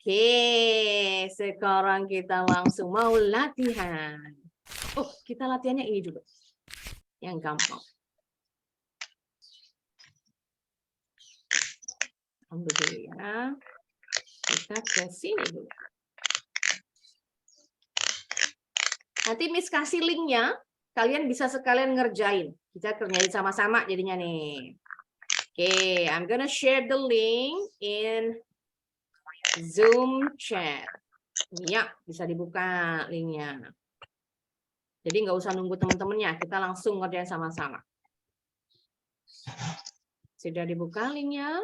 Oke, sekarang kita langsung mau latihan. Oh, kita latihannya ini dulu. Yang gampang. Ambil dulu ya. Kita ke sini dulu. Nanti Miss kasih linknya, kalian bisa sekalian ngerjain. Kita kerjain sama-sama jadinya nih. Oke, I'm gonna share the link in Zoom chat. Ya, bisa dibuka linknya. Jadi nggak usah nunggu teman-temannya, kita langsung ngerjain sama-sama. Sudah dibuka linknya?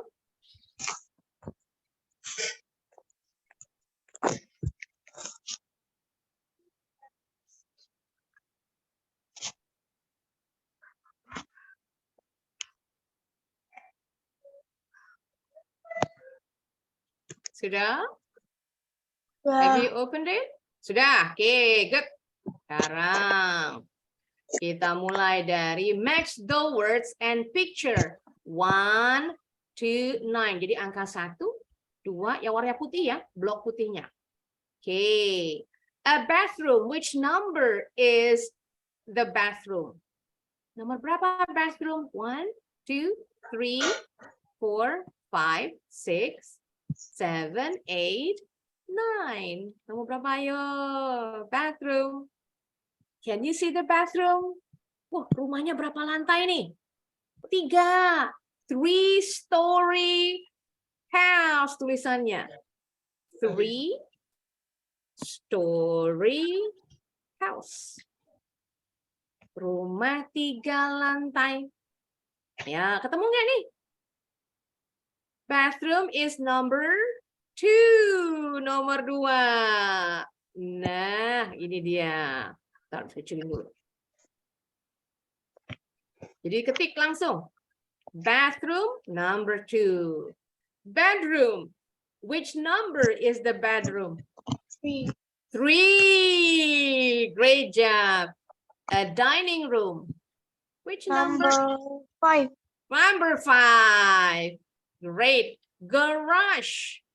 Sudah? Have you opened it? Sudah. Oke, good. Sekarang kita mulai dari match the words and picture. 1, to 9. Jadi angka 1, 2, yang warna putih ya, blok putihnya. Oke. A bathroom, which number is the bathroom? Nomor berapa bathroom? 1, 2, 3, 4, 5, 6, 7, 8, 9. Nomor berapa ayo? Bathroom. Can you see the bathroom? Wah, rumahnya berapa lantai nih? 3. 3-story house tulisannya. 3-story house. Rumah 3 lantai. Ya, ketemu nggak nih? Bathroom is number 2. Nomor 2. Nah, ini dia. Ntar saya curi dulu. Jadi ketik langsung. Bathroom, number 2. Bedroom. Which number is the bedroom? 3. 3. Great job. A dining room. Which number? Number 5. Number 5. Great. Garage.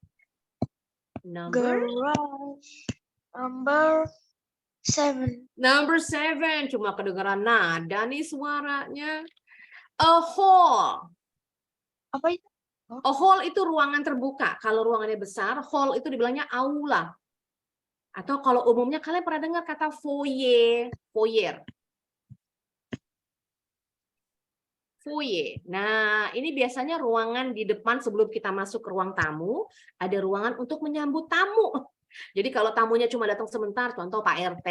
Number? Garage. Number 7. Number 7. Cuma kedengaran nada nih suaranya. A hall. Apa itu? A hall itu ruangan terbuka. Kalau ruangannya besar, hall itu dibilangnya aula. Atau kalau umumnya kalian pernah dengar kata foyer. Foyer. Foyer. Nah, ini biasanya ruangan di depan sebelum kita masuk ke ruang tamu. Ada ruangan untuk menyambut tamu. Jadi kalau tamunya cuma datang sebentar, contoh Pak RT,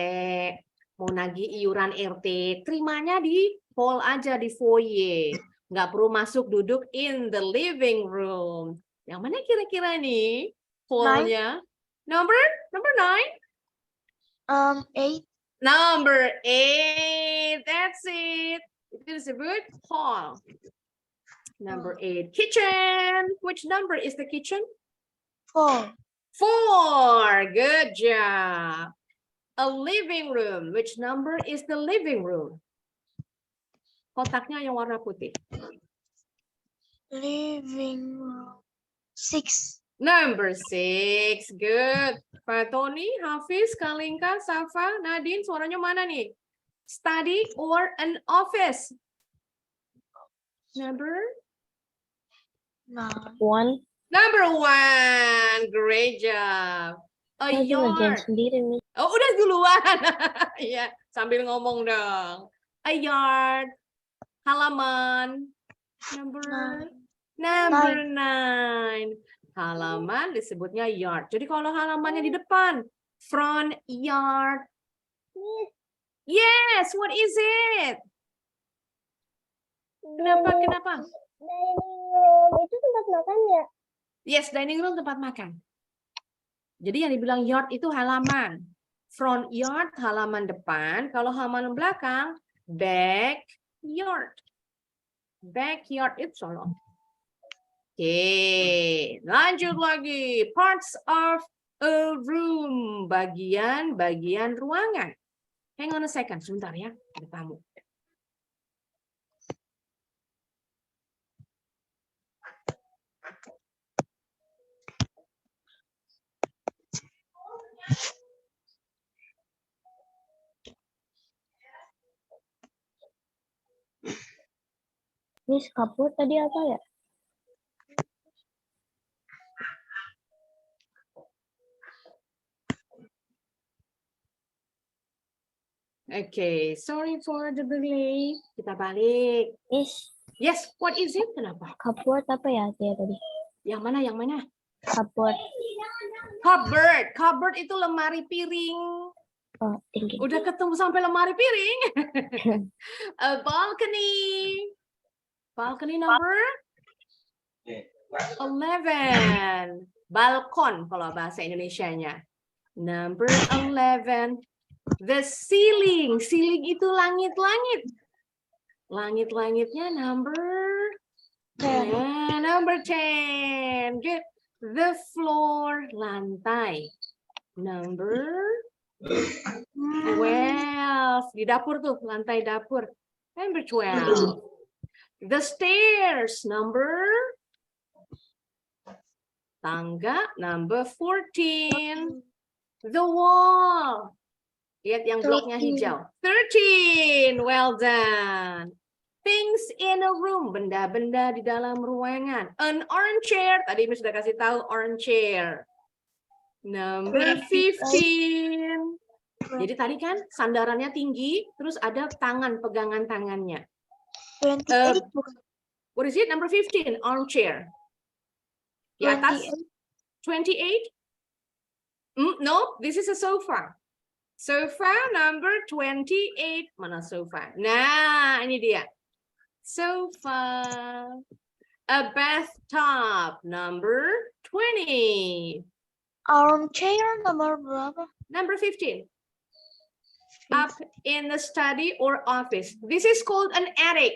mau nagih iuran RT, terimanya di hall aja, di foyer. Nggak perlu masuk duduk in the living room. Yang mana kira-kira nih hall-nya? Number 9? 8. Number 8. That's it. Itu disebut hall. Number 8. Kitchen. Which number is the kitchen? 4. 4. Good job. A living room. Which number is the living room? Kotaknya yang warna putih. Living room. 6. Number 6. Good. Pak Tony, Hafiz, Kalinka, Safa, Nadine, suaranya mana nih? Study or an office? Number? 9. 1. Number 1. Great job. A Saya ngerjain yard. sendiri, Miss. Oh, udah duluan. Iya, sambil ngomong dong. A yard. Halaman. Number 9. Halaman disebutnya yard. Jadi kalau halamannya di depan, front yard. Yes, what is it? Kenapa? Dining room itu tempat makan ya? Yes, dining room tempat makan. Jadi yang dibilang yard itu halaman. Front yard, halaman depan. Kalau halaman belakang, backyard. Backyard itu solo. Oke, lanjut lagi. Parts of a room. Bagian-bagian ruangan. Hang on a second, sebentar ya. Ada tamu. Miss, kapur tadi apa ya? Oke, sorry for the delay. Kita balik. Miss, Yes, what is it? Kenapa? cupboard apa ya dia tadi? Yang mana? Yang mana? Cupboard. Cupboard. Cupboard itu lemari piring. Oh, tinggi. Udah ketemu sampai lemari piring. A balcony. Balcony number 11. Balkon kalau bahasa Indonesianya. Number 11. The ceiling. Ceiling itu langit-langit. Langit-langitnya number 10. Number 10. Good. The floor. Lantai. Number 12. Di dapur tuh, lantai dapur. Number 12. The stairs. Number Tangga, number 14. The wall. Lihat yang bloknya 13. hijau. 13. Well done. Things in a room. Benda-benda di dalam ruangan. An armchair. Tadi Miss sudah kasih tahu armchair. Number 15. Jadi tadi kan sandarannya tinggi, terus ada tangan, pegangan tangannya. 28 bukan. What is it? Number 15. Armchair. Di atas 28? No, this is a sofa. Sofa number 28. Mana sofa? Nah, ini dia. Sofa. A bathtub number 20. Armchair nomor berapa? Number 15. Up in the study or office. This is called an attic.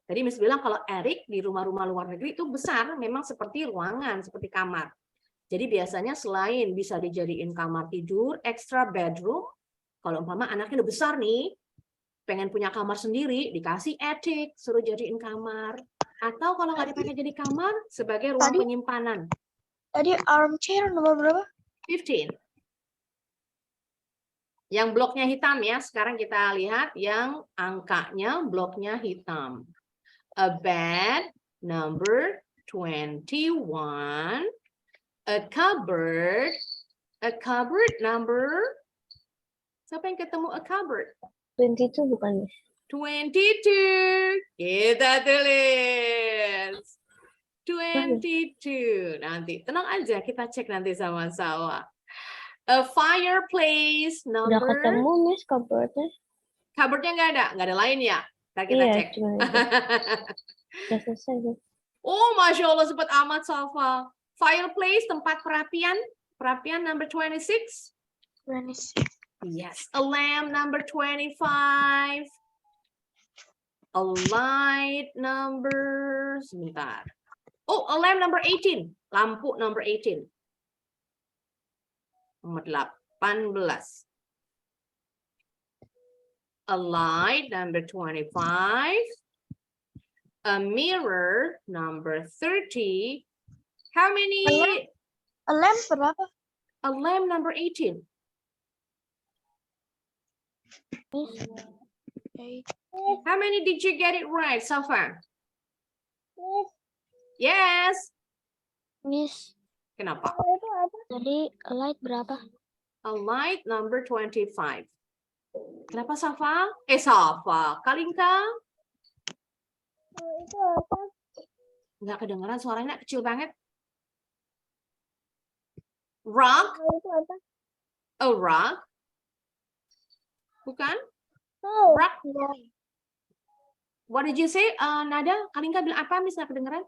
Tadi Miss bilang kalau attic di rumah-rumah luar negeri itu besar, memang seperti ruangan, seperti kamar. Jadi biasanya selain bisa dijadiin kamar tidur, extra bedroom, kalau umpama anaknya udah besar nih, pengen punya kamar sendiri, dikasih attic, suruh jadiin kamar. Atau kalau nggak dipakai jadi kamar, sebagai ruang penyimpanan. Tadi armchair nomor berapa? 15. Yang bloknya hitam ya, sekarang kita lihat yang angkanya bloknya hitam. A bed number 21. A cupboard number, siapa yang ketemu a cupboard? 22 bukan, Miss? 22. Kita tulis. 22. Nanti tenang aja, kita cek nanti sama-sama. A fireplace Udah number. ketemu, Miss, cupboard-nya? Cupboard-nya nggak ada lain ya? Ntar kita Iya, cek. cuma itu. Udah selesai, Miss. Oh, Masya Allah, cepat amat, Safa. Fireplace, tempat perapian. Perapian number 26. 26. Yes. A lamp number 25. A light number, sebentar. Oh, a lamp number 18. Lampu number 18. Nomor 18. A light number 25. A mirror number 30. How many? A lamp berapa? A lamp number 18. Okay. How many did you get it right so far? Miss, Yes. Miss, Kenapa? itu apa? Tadi light berapa? A light number 25. Kenapa Safa? Safa. Kalinka? Itu apa? Nggak kedengeran suaranya kecil banget. Rock? Itu apa? A rock? Bukan? Oh, Rock? Ya. What did you say? Nada? Kalinka bilang apa? Miss nggak kedengeran?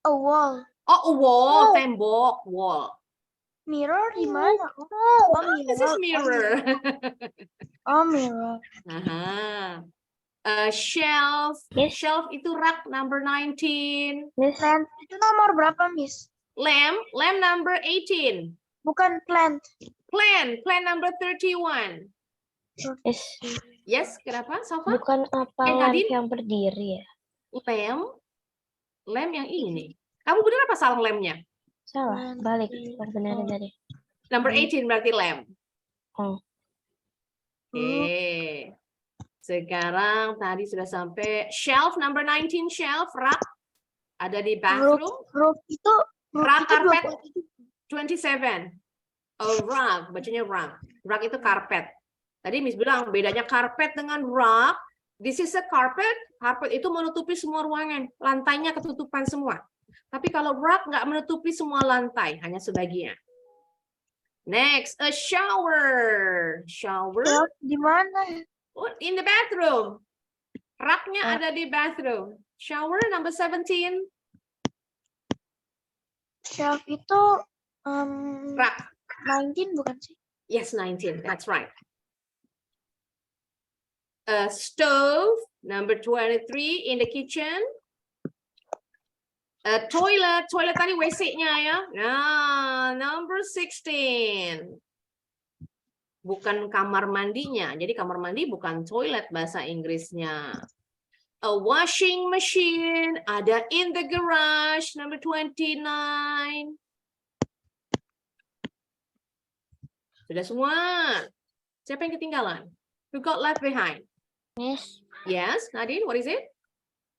A wall. Oh, a wall. Oh. Tembok. Wall. Mirror di mana? oh, Oh, This is mirror. Oh, mirror. Aha. Shelf. Yes. Shelf itu rak number 19. Miss, Plant itu nomor berapa, Miss? Lamp number 18. Bukan plant. Plant number 31. Miss, Yes, kenapa? Safa? bukan apa Yang lamp tadi? yang berdiri ya? Lamp yang ini. Kamu benar apa salah lampnya? Salah, balik. Yang benar tadi. Number 18 berarti lamp. Oh. Oke. Sekarang tadi sudah sampai shelf number 19, shelf rak ada di bathroom. Roof itu Rak karpet 27. 27. Oh, rug, bacanya rug. Rug itu karpet. Tadi Miss bilang bedanya karpet dengan rug. This is a carpet. Karpet itu menutupi semua ruangan, lantainya ketutupan semua. Tapi kalau rug nggak menutupi semua lantai, hanya sebagian. Next, a shower. Shower. Ya, di mana? Oh, in the bathroom. Raknya ada di bathroom. Shower number 17. Shelf itu Rak. 19 bukan sih? Yes, 19. That's right. A stove number 23 in the kitchen. A toilet. Toilet tadi WC-nya ya. Nah, number 16. Bukan kamar mandinya. Jadi kamar mandi bukan toilet bahasa Inggrisnya. A washing machine ada in the garage number 29. Sudah semua. Siapa yang ketinggalan? Who got left behind? Miss, Yes, Nadine, what is it?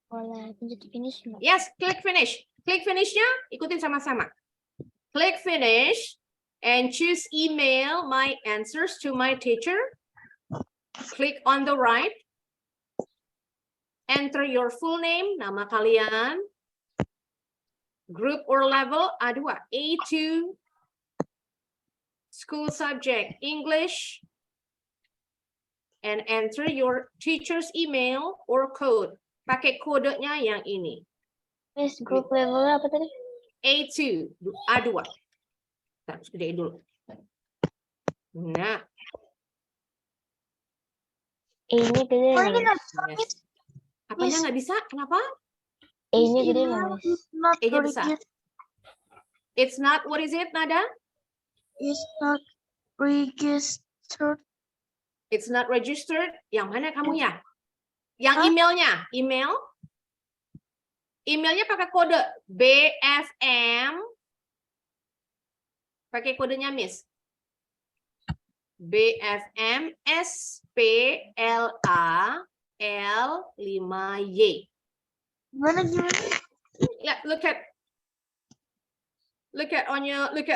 boleh pencet finish nggak? Yes, click finish. Klik finish-nya, ikutin sama-sama. Click finish and choose email my answers to my teacher. Click on the right. Enter your full name, nama kalian. Group or level, A2, A2. School subject, English. And enter your teacher's email or code. Pakai kodenya yang ini. Miss, group levelnya apa tadi? A2, A2. Kita harus gedein dulu. Nah. E-nya gede Oh, ini nggak? nggak bisa, Miss. Apanya nggak bisa? Kenapa? E-nya gede Email nggak, Miss? is not E-nya bisa. registered. It's not, what is it, Nada? Is not registered. It's not registered. Yang mana kamu ya? Yang Hah? emailnya? Email? Emailnya pakai kode BFM. Pakai kodenya, Miss. BFM SPLA L5Y. Gimana? Yeah, look at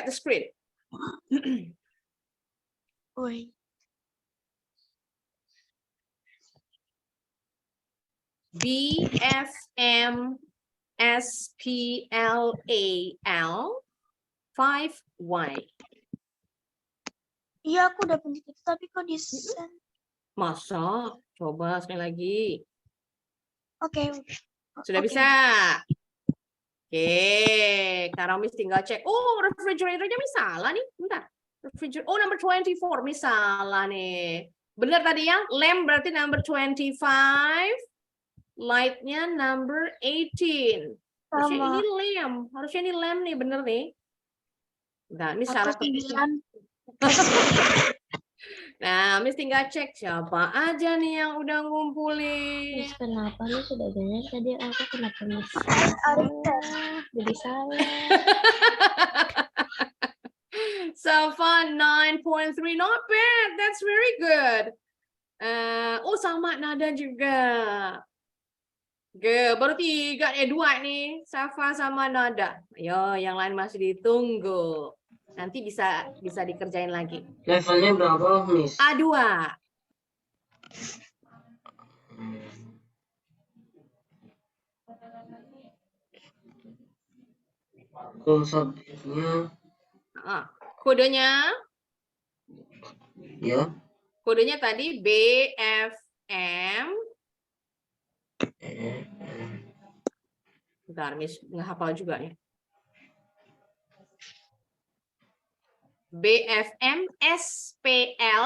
the screen. Wait. BFM SPLAL 5Y. Iya, aku udah pencet itu, tapi kok di send? Masa? Coba sekali lagi. Oke. Sudah Oke. bisa? Oke, sekarang Miss tinggal cek. Oh, refrigeratornya Miss salah nih. Bentar. Refrigerator. Oh, number 24 Miss salah nih. Benar tadi ya? Lamp berarti number 25. Light-nya number 18. Harusnya Sama. ini lamp. Harusnya ini lamp nih, bener nih. Nah, ini salah Aku ketik. 9. Nah, Miss tinggal cek siapa aja nih yang udah ngumpulin. Miss, kenapa Miss sudah benar tadi aku kenapa Miss? Jadi salah. Safa 9.3, not bad. That's very good. Oh, sama Nada juga. Baru 3 2 nih. Safa sama Nada. Ayo, yang lain masih ditunggu. Nanti bisa dikerjain lagi. Levelnya berapa, Miss? A2. Kalau subjeknya, Kodenya ya. Kodenya tadi BFM. Bentar, Miss nggak hafal juga nih. BFM SPL.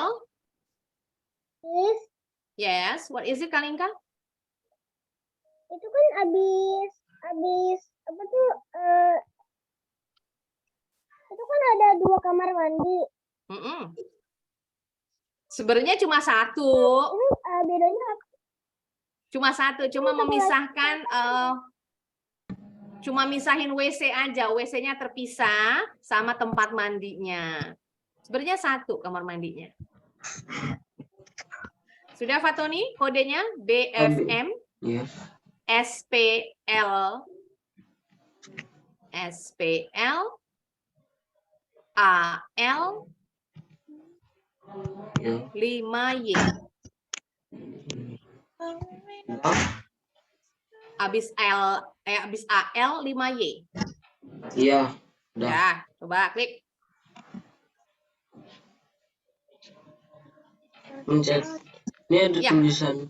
Miss, Yes, what is it, Kalinka? itu kan abis apa tuh? Itu kan ada 2 kamar mandi. Sebenarnya cuma satu. Ini bedanya apa? Cuma satu, cuma memisahkan, cuma misahin WC aja, WC-nya terpisah sama tempat mandinya. Sebenarnya satu kamar mandinya. Sudah Fatoni, kodenya BFM Ya. SPL AL Ya. 5Y. Habis AL 5Y. Iya. Udah. Ya, coba klik. Mencet. Ini ada Ya. tulisan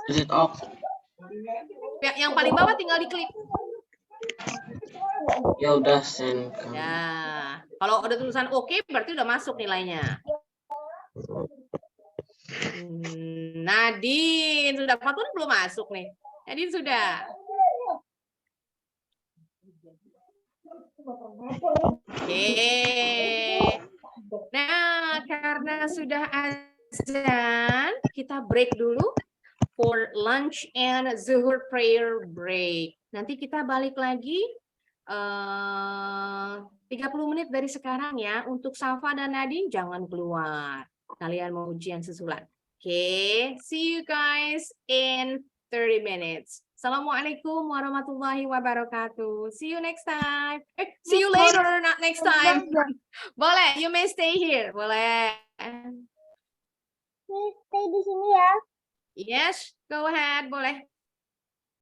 reset off. Yang paling bawah tinggal diklik. Ya udah send. Ya, kalau ada tulisan oke berarti udah masuk nilainya. Nadine sudah, Fatun belum masuk nih. Nadine sudah. Oke. Nah, karena sudah azan, kita break dulu for lunch and zuhur prayer break. Nanti kita balik lagi 30 menit dari sekarang ya. Untuk Safa dan Nadine jangan keluar. Kalian mau ujian susulan. Oke, see you guys in 30 minutes. Assalamualaikum warahmatullahi wabarakatuh. See you next time. See you later, not next time. Boleh, you may stay here. Boleh. Stay di sini ya. Yes, go ahead. Boleh.